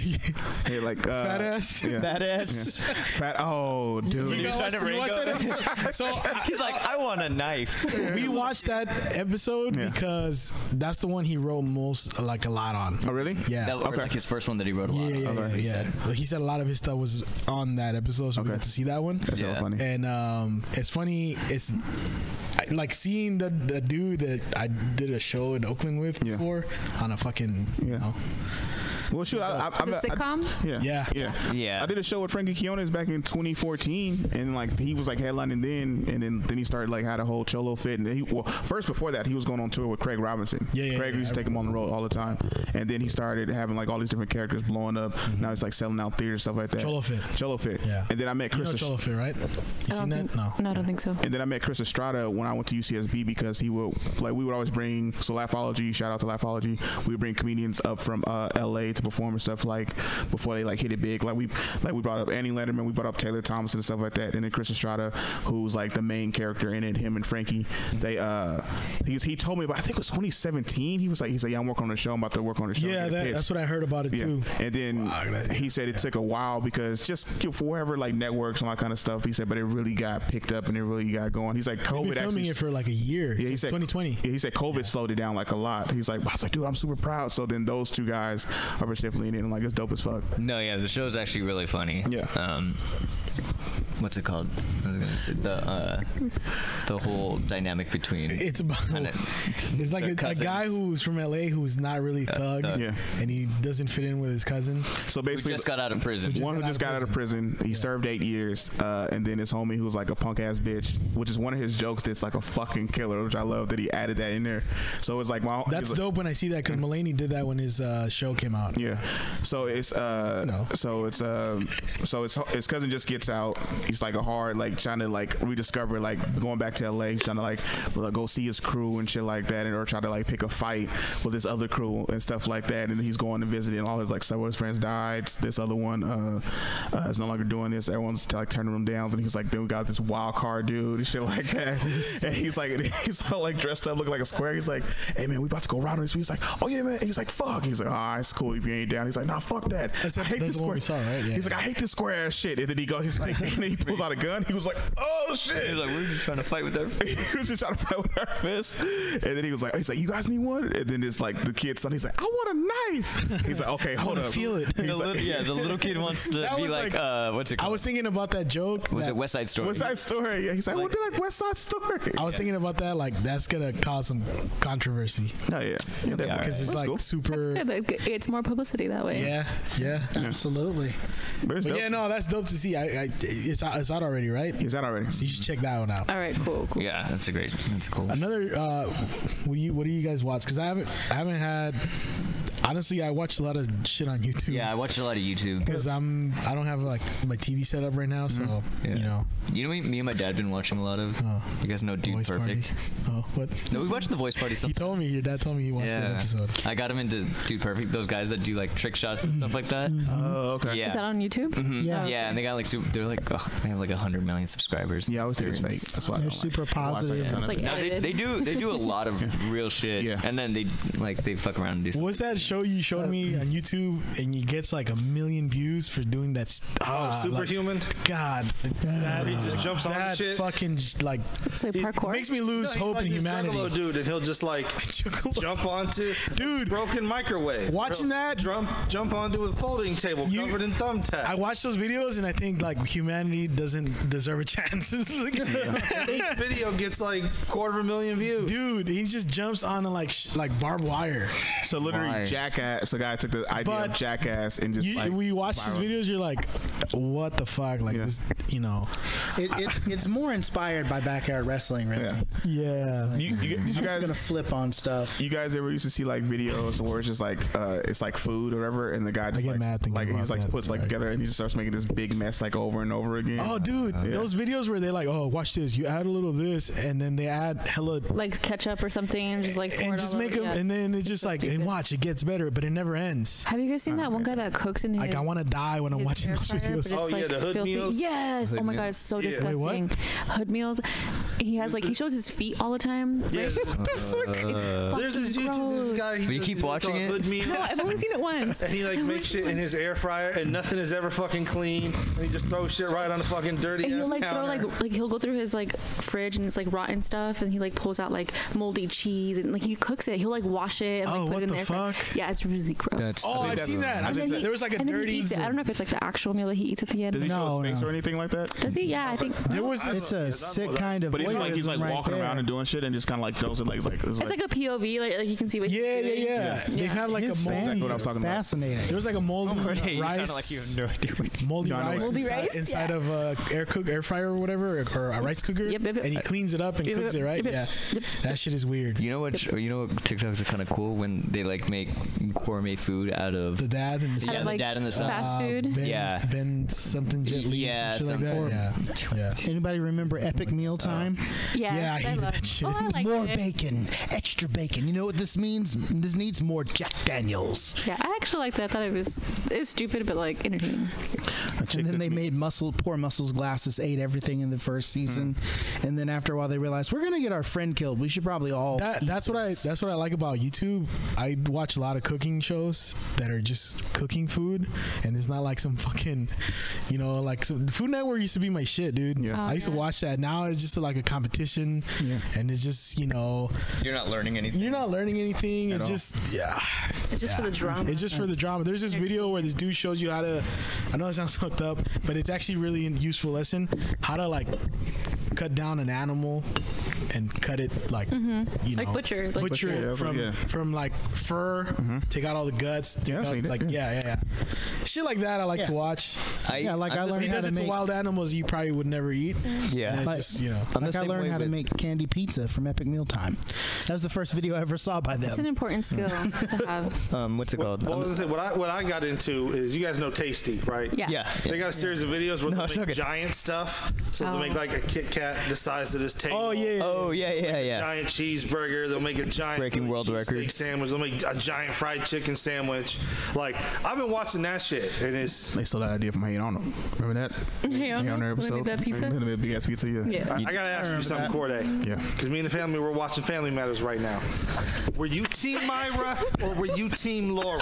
Hey, like fat ass. Yeah. Fat ass. Yeah. Fat. Oh, dude. You watched that episode? So he's like, I want a knife. We watched that episode because that's the one he wrote a lot on. Oh, really? Yeah. That was like his first one that he wrote a lot on. Yeah. He said a lot of his stuff was on that episode, so we got to see that one. That's so funny. And it's funny. It's like seeing the dude that I did a show in Oakland with before on a fucking you know. Well, shoot, it's a sitcom? Yeah. I did a show with Frankie Quinones back in 2014, and like he was like headlining then, and then he started like had a whole Cholo fit, and first before that he was going on tour with Craig Robinson. Craig used to take him on the road all the time, and then he started having like all these different characters blowing up. Now he's like selling out theaters, stuff like that. Cholo fit. Yeah. And then I met Chris. You know Cholo fit, right? You seen that? No, I don't think so. And then I met Chris Estrada when I went to UCSB because we would always bring Laughology. Shout out to Laughology. We would bring comedians up from LA to perform and stuff like before they like hit it big. Like we brought up Annie Letterman, we brought up Taylor Thomas and stuff like that, and then Chris Estrada, who's like the main character in it. Him and Frankie, they he told me about, I think it was 2017. He was like, yeah, I'm working on the show. I'm about to work on the show. Yeah, that's what I heard about it too. And then he said it took a while because just for whatever like networks and all that kind of stuff. He said, but it really got picked up and it really got going. He's like, COVID been filming it for like a year. Yeah, he said 2020. Yeah, he said COVID slowed it down like a lot. I was like, dude, I'm super proud. So then those two guys are specifically in it. I'm like, it's dope as fuck. No, yeah, the show's actually really funny. Yeah. What's it called? I was gonna say the whole dynamic between. It's about. It's like a guy who's from LA who's not really thug, and he doesn't fit in with his cousin. So basically, who just got out of prison. One who just got out of prison. He served 8 years, and then his homie who's like a punk ass bitch, which is one of his jokes that's like a fucking killer, which I love that he added that in there. So it's like that's dope when I see that because Mulaney did that when his show came out. Yeah. So it's so his cousin just gets out. He's like a hard like trying to like rediscover like going back to LA, trying to like go see his crew and shit like that, and or try to like pick a fight with his other crew and stuff like that. And then he's going to visit, and all his like several of his friends died. This other one is no longer doing this. Everyone's like turning him down. And he's like, then we got this wild card dude and shit like that. And he's all like dressed up, looking like a square. He's like, hey man, we about to go around this. He's like, oh yeah man. And he's like, fuck. He's like, oh, it's cool if you ain't down. He's like, nah, fuck that. I hate this square. Right? Yeah. He's like, I hate this square ass shit. And then he goes, he's like, and then he pulls out a gun. He was like, oh shit. He's like, we're just trying to fight with our fists. He was just trying to fight with our fists. And then he's like, you guys need one? And then it's like the kid's son, he's like, I want a knife. He's like, okay, hold up. Feel it. The little kid wants to be like, what's it called? I was thinking about that joke. Was it West Side Story? West Side Story. Yeah, he's like, I want to be like West Side Story. I was thinking about that. Like, that's gonna cause some controversy. Oh yeah, because it's like super. It's more publicity that way. Yeah, absolutely. But yeah, no, that's dope to see. It's out already, right? It's out already. So you should check that one out. All right, cool. Yeah, that's cool. Another, what do you guys watch? Because I haven't had. Honestly, I watched a lot of shit on YouTube. Yeah, I watched a lot of YouTube because I don't have like my TV set up right now, so you know. You know, me and my dad been watching a lot of. You guys know Dude Perfect. Oh, what? No, we watched The Voice Party. He told me. Your dad told me he watched that episode. I got him into Dude Perfect. Those guys that do like trick shots and stuff like that. Oh, okay. Yeah. Is that on YouTube? Mm-hmm. Yeah, and they got like they're like they have like 100 million subscribers. Yeah, I always think it's fake. That's why they're super positive. It's like they do a lot of real shit. Yeah. And then they fuck around and do something. What's that show you showed me on YouTube and he gets like 1 million views for doing that? Superhuman. Like, God, he just jumps on that shit. Fucking like it's like parkour. It makes me lose hope like in humanity. Juggalo dude, and he'll just like jump onto broken microwave. Watching that, jump onto a folding table covered in thumbtacks. I watch those videos and I think like humanity doesn't deserve a chance. Each video gets like 250,000 views. Dude, he just jumps on like barbed wire. So literally, Jackass. A guy took the idea of Jackass and just we watch these videos. You're like, what the fuck? Like this, you know. It's more inspired by backyard wrestling, really. Yeah. Did you guys gonna flip on stuff? You guys ever used to see like videos where it's just like it's like food or whatever, and the guy just puts like together and he just starts making this big mess like over and over again. Oh, dude, those videos where they're like, oh, watch this. You add a little of this, and then they add hella like ketchup or something, and just like and just make them, and then it's just so like, stupid. And watch, it gets better, but it never ends. Have you guys seen that one guy that cooks in his? Like I want to die when I'm watching those videos. Oh yeah, the hood meals. Yes. Hood oh my god, it's so disgusting. Wait, hood meals. He has like he shows his feet all the time. Right? Yeah. What the fuck? There's this YouTube this guy. But you keep watching it. Hood meals. No, I've only seen it once. And he like makes shit in his air fryer, and nothing is ever fucking clean. And he just throws shit right on the fucking dirty and ass he'll like counter. throw like he'll go through his like fridge and it's like rotten stuff, and he like pulls out like moldy cheese and like he cooks it. He'll like wash it and like put it in there. Fuck? Yeah, it's really gross. I've seen that. There was like a dirty. I don't know if it's like the actual meal that he eats at the end. Does he show his face or anything like that? Does he? Yeah, I think there was. It's a sick kind of. But he's like walking around and doing shit and just kind of like those are like it's like a POV, like you can see what. Yeah. They've had like a moldy. What I was talking about. Fascinating. There was like a moldy rice. Like you have no idea. Moldy rice inside of a air fryer or whatever, or a rice cooker. Yep. And he cleans it up and cooks it, right? Yeah. That shit is weird. You know what? TikToks are kind of cool when they like make gourmet food out of the dad and the son. the dad and the son. Fast food. Ben something gently. Yeah, shit like that. Yeah. Anybody remember Epic Meal Time? Yeah, I hated that shit. I liked More it. bacon, extra bacon. You know what this means? This needs more Jack Daniels. Yeah, I actually liked that. I thought it was stupid but like entertaining. And then they made Poor Muscle's glasses ate everything in the first season, and then after a while they realized we're gonna get our friend killed. We should probably all. That's what I like about YouTube. I watch a lot of cooking shows that are just cooking food, and it's not like some fucking, like some Food Network used to be my shit, dude. Yeah. I used to watch that. Now it's just like a competition, and it's just you're not learning anything. You're not learning anything. It's just It's just for the drama. It's just for the drama. There's this video where this dude shows you how to. I know it sounds fucked up, but it's actually really a useful lesson. How to like cut down an animal and cut it like like butcher it from like fur. Take out all the guts. Shit like that. I like to watch. I learned how he does to it to wild animals you probably would never eat. Yeah, I learned how to make candy pizza from Epic Meal Time. That was the first video I ever saw by them. It's an important skill to have. What's it called? What I got into is, you guys know Tasty, right? Yeah. They got a series of videos where they make giant stuff. So they'll make like a Kit Kat the size of this table. Oh yeah. Giant cheeseburger. They'll make a giant breaking world records sandwich. They'll make a giant fried chicken sandwich. Like, I've been watching that shit, and it's. They stole that idea from Hey On Them. Remember that? Hey On Them? episode. That pizza? A big ass pizza. Yeah. I gotta ask you something, Corday. Yeah. Because me and the family were watching Family Matters right now. Were you Team Myra or were you Team Laura?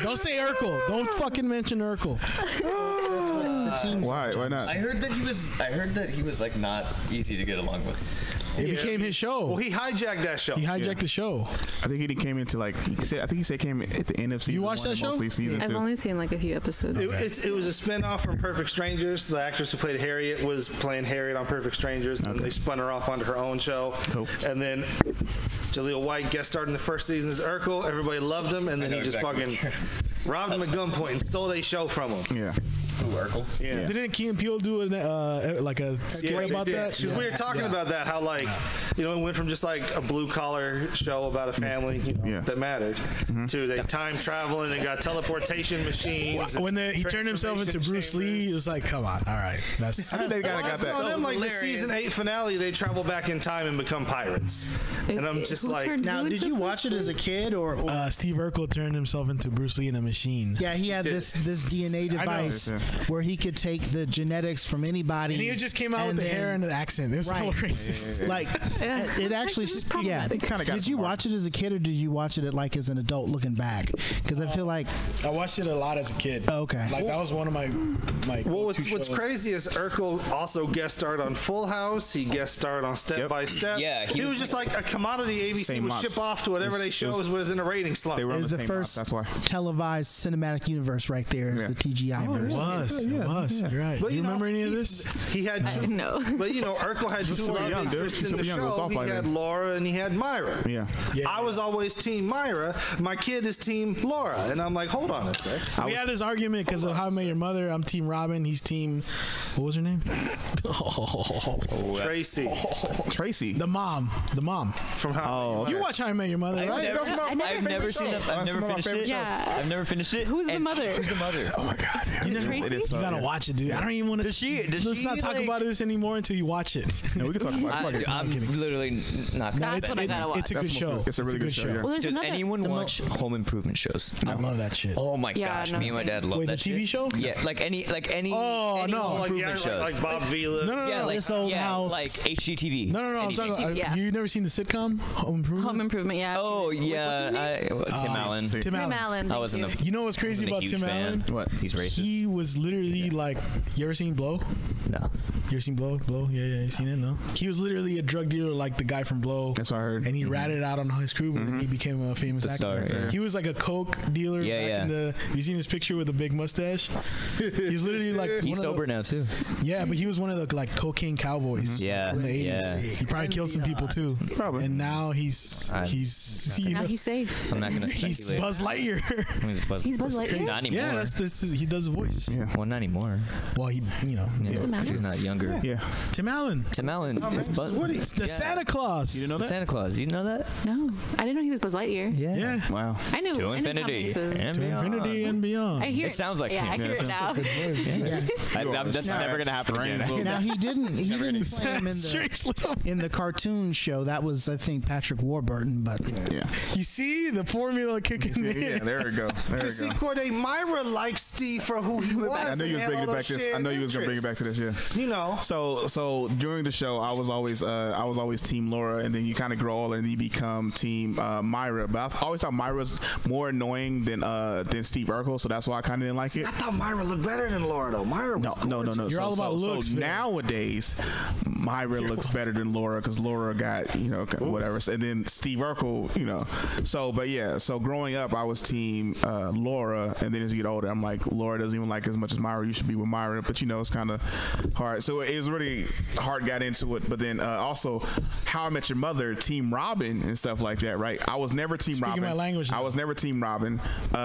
Don't say Urkel. Don't fucking mention Urkel. Why? Why not? I heard that he was like not easy to get along with. It became his show. Well, he hijacked that show. He hijacked the show. I think he came into like he said came at the end of season. You watched that show? I've only seen like a few episodes. It was a spinoff from Perfect Strangers. The actress who played Harriet was playing Harriet on Perfect Strangers, and they spun her off onto her own show. Cool. And then Jaleel White guest starred in the first season as Urkel. Everybody loved him, and then he just fucking robbed him at gunpoint and stole a show from him. Yeah. Urkel. Yeah. Didn't Key and Peele do like a skit about that? Because we were talking about that, how like, it went from just like a blue collar show about a family that mattered to they time traveling and got teleportation machines. When he turned himself into Bruce Lee, it was like, come on, all right, that's. I think they got that. Them, like the season 8 finale, they travel back in time and become pirates. And I'm just like, now, did you watch it as a kid or Steve Urkel turned himself into Bruce Lee in a machine? Yeah, he had this DNA device where he could take the genetics from anybody. And he just came out with the hair and the accent. It was so racist. Like, it actually, kind of got. Did you watch it as a kid or did you watch it like as an adult looking back? Because I feel like I watched it a lot as a kid. Oh, okay. Like that was one of my. Well, what's crazy is Urkel also guest starred on Full House. He guest starred on Step by Step. Yeah, he was just like a commodity ABC would ship off to whatever they shows was in a rating slump. It was the first televised cinematic universe right there. Is the TGI version. was. It was. You're right. But, Do you remember any of this? He had two. No. But Urkel had two so love young, dude. interests He's in the so young. It was show. all He like had that. Laura and he had Myra. Yeah. I was always team Myra. My kid is team Laura, and I'm like, hold on a sec. We had this argument because of How I Met Your Mother. I'm team Robin. He's team. What was her name? Tracy Tracy. The mom. from How. You watch How I Met Your Mother, right? I've never seen it. I've never finished it. Yeah. I've never finished it. Who's the mother? Who's the mother? Oh my God. You never- Tracy? You gotta watch it, dude. I don't even want to. Does she? Let's not talk about this anymore until you watch it. No, we can talk about it. I'm literally not. That's what I gotta watch. It's a good show. It's a really good show. Yeah. Well, there's Does another. anyone the mo- watch home improvement shows? I love that shit. Oh my Yeah, gosh, no, me and my same. dad love Wait, that the TV shit. show? Yeah, like any Oh, any no. home Like, improvement shows. like Bob Vila. No. Yeah, like This Old House. like HGTV. No. I'm Anything. talking. Yeah. You never seen the sitcom Home Improvement? Home Improvement, yeah. Oh What's his name? yeah, Tim Allen. see. Tim Tim Allen. Allen. I wasn't a. You know what's crazy wasn't a about huge Tim fan. Allen? What? He's racist. He was literally like. You ever seen Blow? No. You ever seen Blow? Yeah. You seen it? No. He was literally a drug dealer, like the guy from Blow. That's what I heard. And he ratted out on his crew, and then he became a famous The actor. star, yeah. He was like a coke dealer. Yeah, back yeah. In the. Have you seen his picture with a big mustache? He's literally like. He's one of sober now too. Yeah, but he was one of the like cocaine cowboys. Yeah, From the 80s. yeah. He probably killed some people too. Probably. And now he's you Now know, he's safe. I'm not gonna he's speculate. Buzz Lightyear. He's Buzz Lightyear? Not anymore. Yeah, he does the voice. Yeah. Well, not anymore. Well, he Yeah, Tim Allen? he's not younger. Yeah. Tim Allen. Tim Allen is Buzz. It's the Santa Claus. You didn't know that? Santa Claus. You know that? No, I didn't know he was Buzz Lightyear. Yeah. Wow. I knew. To I knew Tom infinity Hanks was- and To beyond. infinity and beyond. I hear It sounds like yeah, him. I hear it now. That's never gonna happen again. Now he didn't play him Strangely. in the cartoon show. That was, I think, Patrick Warburton. But Yeah. You see the formula kicking in. Yeah. There we go. There we See, go. Myra liked Steve for who he was. I knew you was bringing it back to this. I know you was gonna bring it back to this. Yeah. You know. So during the show, I was always team Laura, and then you kind of grow older and you become team Myra. But I always thought Myra was more annoying than Steve Urkel, so that's why I kind of didn't like it. I thought Myra looked better than Laura though. Myra was No. You're all about looks, So Phil. nowadays, Myra looks better than Laura because Laura got whatever, and then Steve Urkel, So growing up, I was team Laura, and then as you get older, I'm like, Laura doesn't even like as much as Myra. You should be with Myra, but it's kind of hard. So it was really hard. Got into it, but then also How I Met Your Mother, Team Robin and stuff like that. Right? I was never Team Robin. my language now. I was never Team Robin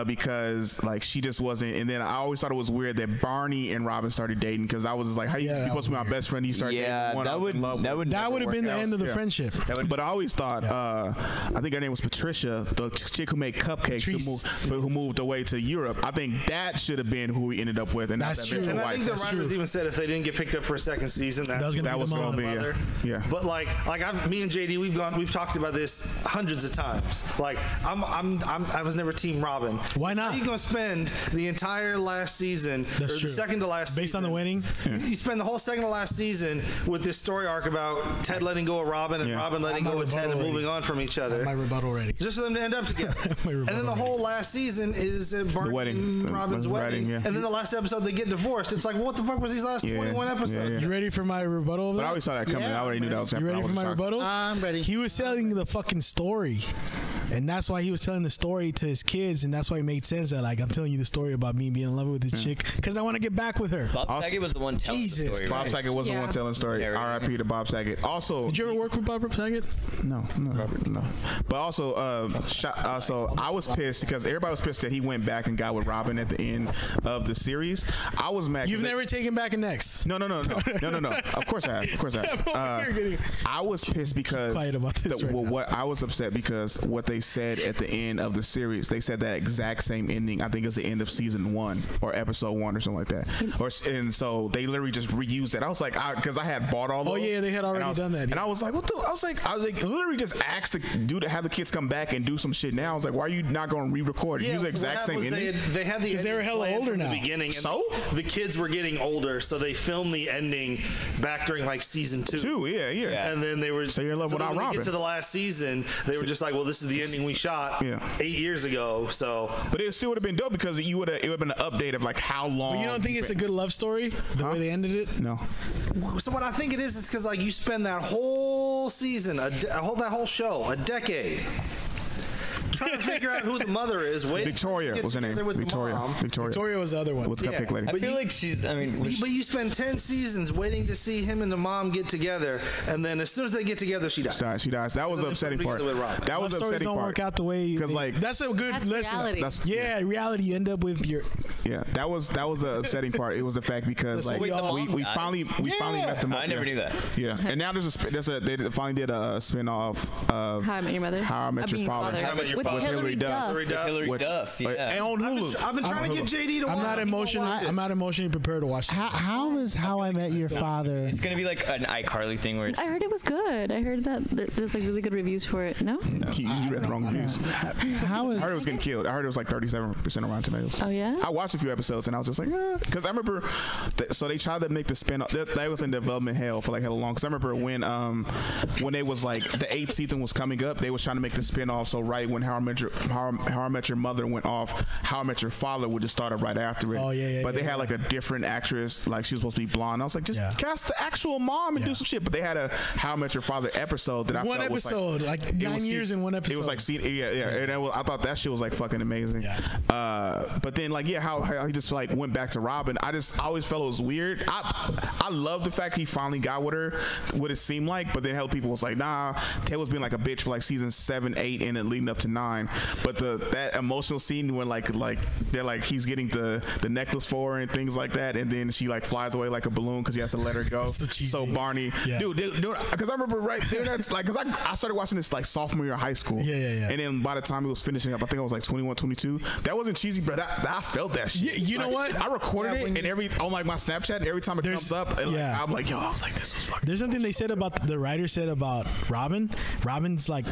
because like she just wasn't. And then I always thought it was weird that Barney and Robin started dating because I was just like, how you supposed to be my best friend? You start Yeah, dating one. that would That would have been the end of the friendship. But I always thought, I think her name was Patricia, the chick who made cupcakes, who moved away to Europe. I think that should have been who we ended up with, and That's not true. that And eventual I think wife. the writers even said if they didn't get picked up for a second season, that was gonna be the gonna be, yeah. But like me and JD, we've talked about this hundreds of times. Like I was never Team Robin. Why not? How you gonna spend the entire last season, That's or true. the second to last, Based on the wedding? You spend the whole second to last season with this story arc about Ted letting go of Robin and Robin letting My go of Ted and rebuttal moving on from each other. My rebuttal ready. Just for them to end up together. My And rebuttal then the ready. whole last season is Barney wedding. and Robin's The wedding. wedding, yeah. And then the last episode they get divorced. It's like, well, what the fuck was these last 21 episodes? You ready for my rebuttal? But I always saw that coming. I already knew that was You happening. ready for my rebuttal? I'm ready. He was telling the fucking story. And that's why he was telling the story to his kids, and that's why it made sense that, like, I'm telling you the story about me being in love with this chick because I want to get back with her. Bob Saget was the one telling the Jesus story. Bob right? Saget was the one telling the story. Yeah, right. R.I.P. to Bob Saget. Also, Did you ever work with Bob Saget? no. But also, so I was pissed because everybody was pissed that he went back and got with Robin at the end of the series. I was mad. You've never taken back an ex. No. Of course I have. I was pissed because Quiet about this right now. what I was upset because what they said at the end of the series, they said that exact same ending. I think it's the end of season 1 or episode 1 or something like that. And so they literally just reused it. I was like, because I had bought all those. Oh yeah, they had already done that. And I was like, what the? I was like, literally just asked to have the kids come back and do some shit now. I was like, why are you not going to re-record it? Use the exact same ending. They had the they were ending hella planned older from now. the beginning. And So? the kids were getting older, so they filmed the ending back during like season 2. Yeah. And then they were So you're in love then without when they Robin. get to the last season, they were just like, well, this is the ending we shot 8 years ago. So, But it still would have been dope because it would have been an update of like how long. But you don't think it's a good love story the way they ended it? No. so what I think it is because like you spend that whole season, that whole show, a decade, trying to figure out who the mother is. Victoria was her name. Victoria was the other one. What's cupcake lady? I feel like she's. I mean, but you spend 10 seasons waiting to see him and the mom get together, and then as soon as they get together, she dies. She dies. That was the upsetting part. That was the stories upsetting don't part. work out the way because like that's a good lesson. Reality. Reality. You end up with your. Yeah, that was the upsetting part. It was the fact because like we finally met them up. I never knew that. Yeah, and now they finally did a spin-off of How I Met Your Mother. How I Met Your Father. How I Met Your Father. With Hilary Duff. Hilary Duff. Yeah. And on Hulu. I've been trying to get JD to watch. I'm not emotionally prepared to watch. How is How I Met Your Father? It's gonna be like an iCarly thing where it's. I heard it was good. I heard that there's like really good reviews for it. No? You read the wrong reviews. I heard it was getting killed. I heard it was like 37% on Rotten Tomatoes. Oh yeah. I watched a few episodes and I was just like, because I remember. So they tried to make the spin-off. That was in development hell for like hella long. Because I remember when they was like the 8th season was coming up, they was trying to make the spin-off. So right when How I Met Your Mother went off, How I Met Your Father would just start right after it. Oh yeah. But they had like a different actress, like she was supposed to be blonde. I was like, just cast the actual mom and do some shit. But they had a How I Met Your Father episode that I one felt episode, was like 9 years in one episode. It was like and I thought that shit was like fucking amazing. Yeah. But then like how he just like went back to Robin. I always felt it was weird. I love the fact he finally got with her, what it seemed like. But then hell, people was like, nah, Tay was being like a bitch for like season 7, 8, and then leading up to 9. But that emotional scene when like they're like he's getting the necklace for her and things like that, and then she like flies away like a balloon because he has to let her go. So Barney, dude, because I remember right there, that's like because I started watching this like sophomore year of high school. Yeah. And then by the time it was finishing up, I think I was like 21, 22. That wasn't cheesy, bro. I felt that shit. You know what? I recorded it and on like my Snapchat, every time it comes up, and I'm like, yo, I was like, this was fucking. There's something they said about the writer said about Robin. Robin's like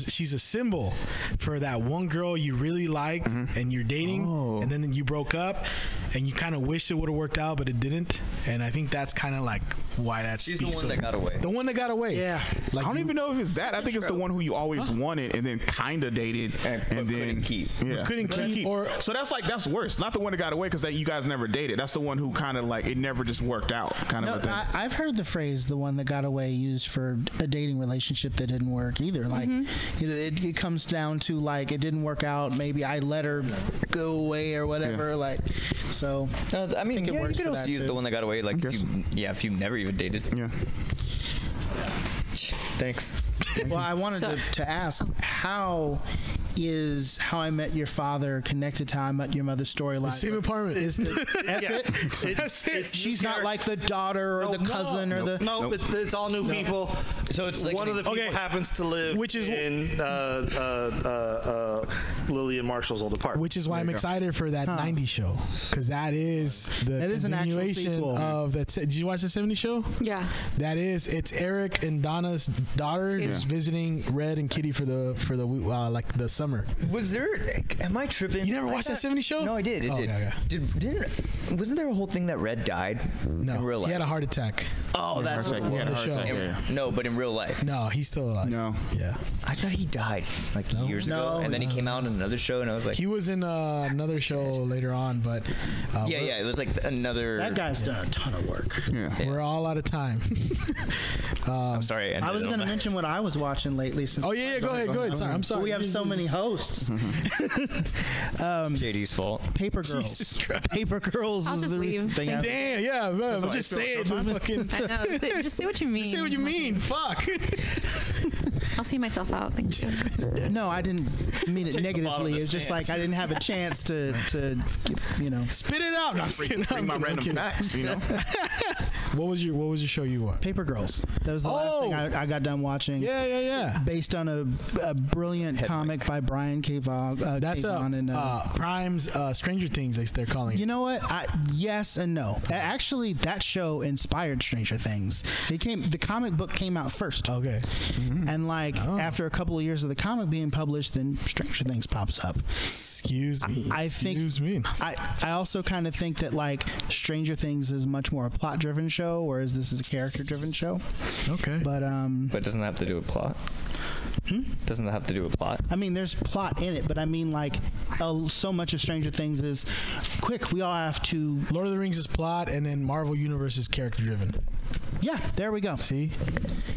she's a symbol for that one girl you really like and you're dating, and then you broke up, and you kind of wish it would have worked out, but it didn't. And I think that's kind of like why that's. She's the one that got away. The one that got away. Yeah. Like I don't even know if it's that. I think it's the one who you always wanted and then kind of dated and then couldn't keep. Yeah. Couldn't keep. So that's worse. Not the one that got away because you guys never dated. That's the one who kind of like it never just worked out. Kind of a thing. I've heard the phrase "the one that got away" used for a dating relationship that didn't work either. Like it comes down to like it didn't work out. Maybe I let her go away or whatever. Like so. I mean, you could also use the one that got away. Like if you never even dated. Yeah. Thanks. Well, I wanted to ask, how is How I Met Your Father connected to How I Met Your Mother's storyline? Same apartment. That's it? She's not like the daughter or the cousin or the... No, it's all new people. So it's like one of the people happens to live in Lily and Marshall's old apartment. Which is why I'm excited for that 90s show. Because that is the continuation of that. Did you watch the 70s show? Yeah. It's Eric and Donna's daughter who's visiting Red and Kitty for the summer. Was there? Am I tripping? You never watched that 70s show? No, I did. It did. Wasn't there a whole thing that Red died? No, in real life? He had a heart attack. Oh, that's what he had a heart attack. No, but in real life. No, he's still alive. No. Yeah. I thought he died like years ago, and then he came out in another show, and I was like, he was in another show later on, but it was like another. That guy's done a ton of work. Yeah. We're all out of time. I'm sorry. I was going to mention what I was watching lately. Since go ahead. Sorry, I'm sorry. We have so many hosts. JD's fault. Paper Girls. Paper Girls I'll is just the leave. thing. Damn, yeah, man. Just say it. I know. Just say what you mean. Just say what you mean. Fuck. I'll see myself out. Thank you. No, I didn't mean it negatively. It's just like I didn't have a chance to spit it out. Bring my random facts. What was your show you watched? Paper Girls. That was the last thing I got done watching. Yeah. Based on a brilliant comic by Brian K. Vaughan. That's Prime's Stranger Things. They're calling it. You know what? Yes and no. Actually, that show inspired Stranger Things. The comic book came out first. Okay. And after a couple of years of the comic being published, then Stranger Things pops up. Excuse me. I also kind of think that Stranger Things is much more a plot-driven show, whereas this is a character-driven show. Okay. But doesn't that have to do with plot? Doesn't that have to do with plot? I mean, there's plot in it, but I mean, so much of Stranger Things is quick. We all have to. Lord of the Rings is plot, and then Marvel Universe is character driven. Yeah, there we go. See?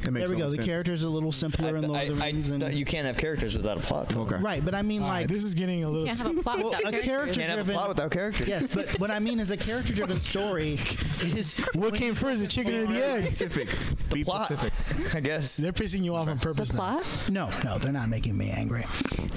There we go. The character's a little simpler in Lord of the Rings. You can't have characters without a plot. Okay. Right, but I mean, like, this is getting a little. Can't have a plot without a character-driven. Can't have a plot without characters. Yes, but what I mean is a character-driven story is What came first, the chicken or the egg? Specific. The plot. Specific. I guess. They're pissing you off on purpose. The plot? No, they're not making me angry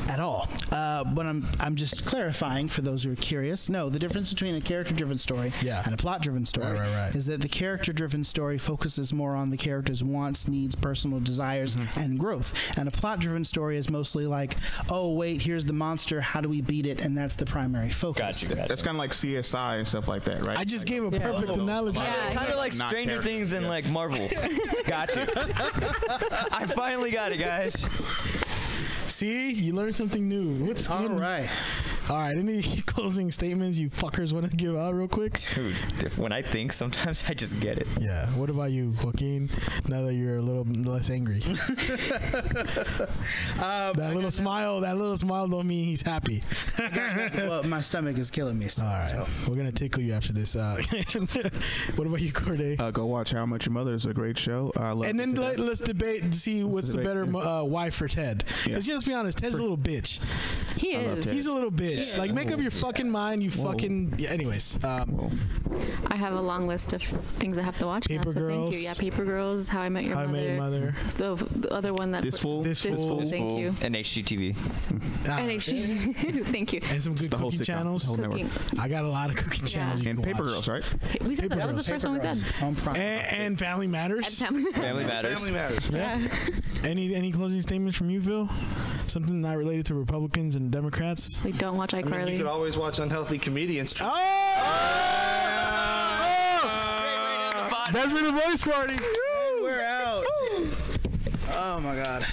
at all. But I'm just clarifying for those who are curious. No, the difference between a character-driven story and a plot-driven story is that the character-driven story focuses more on the character's wants, needs, personal desires, and growth. And a plot-driven story is mostly like, oh wait, here's the monster. How do we beat it? And that's the primary focus. Gotcha. That's kind of like CSI and stuff like that, right? I just gave a perfect analogy. Kind of like Stranger Things and like Marvel. Gotcha. I finally got it, guys. See, you learned something new. All right. Any closing statements you fuckers want to give out real quick? Dude, when I think, sometimes I just get it. Yeah. What about you, Joaquin? Now that you're a little less angry. That little smile don't mean he's happy. Well, my stomach is killing me still. All right. So. We're going to tickle you after this. What about you, Corday? Go watch How I Met Your Mother. It's a great show. And then let's debate and see what's the better wife for Ted. Let's just be honest. Ted's a little bitch. He is. He's a little bitch. Like, make up your fucking mind, you fucking... Yeah, anyways. I have a long list of things I have to watch. Paper now, so Girls. Thank you. Yeah, Paper Girls, How I Met Your Mother. How I Met Your Mother. The other one that... This Fool. Thank you. And HGTV. And HGTV. Thank you. And some good the whole cooking sitcom, channels. the whole network. I got a lot of cooking channels you And can Paper watch. Girls, right? We said that was the first one we said. And Family Matters. And Family Matters. Family Matters. Yeah. Any closing statements from you, Phil? Something not related to Republicans and Democrats? Like, don't watch iCarly. You could always watch Unhealthy Comedians. That's been the voice party. We're out. Oh my God.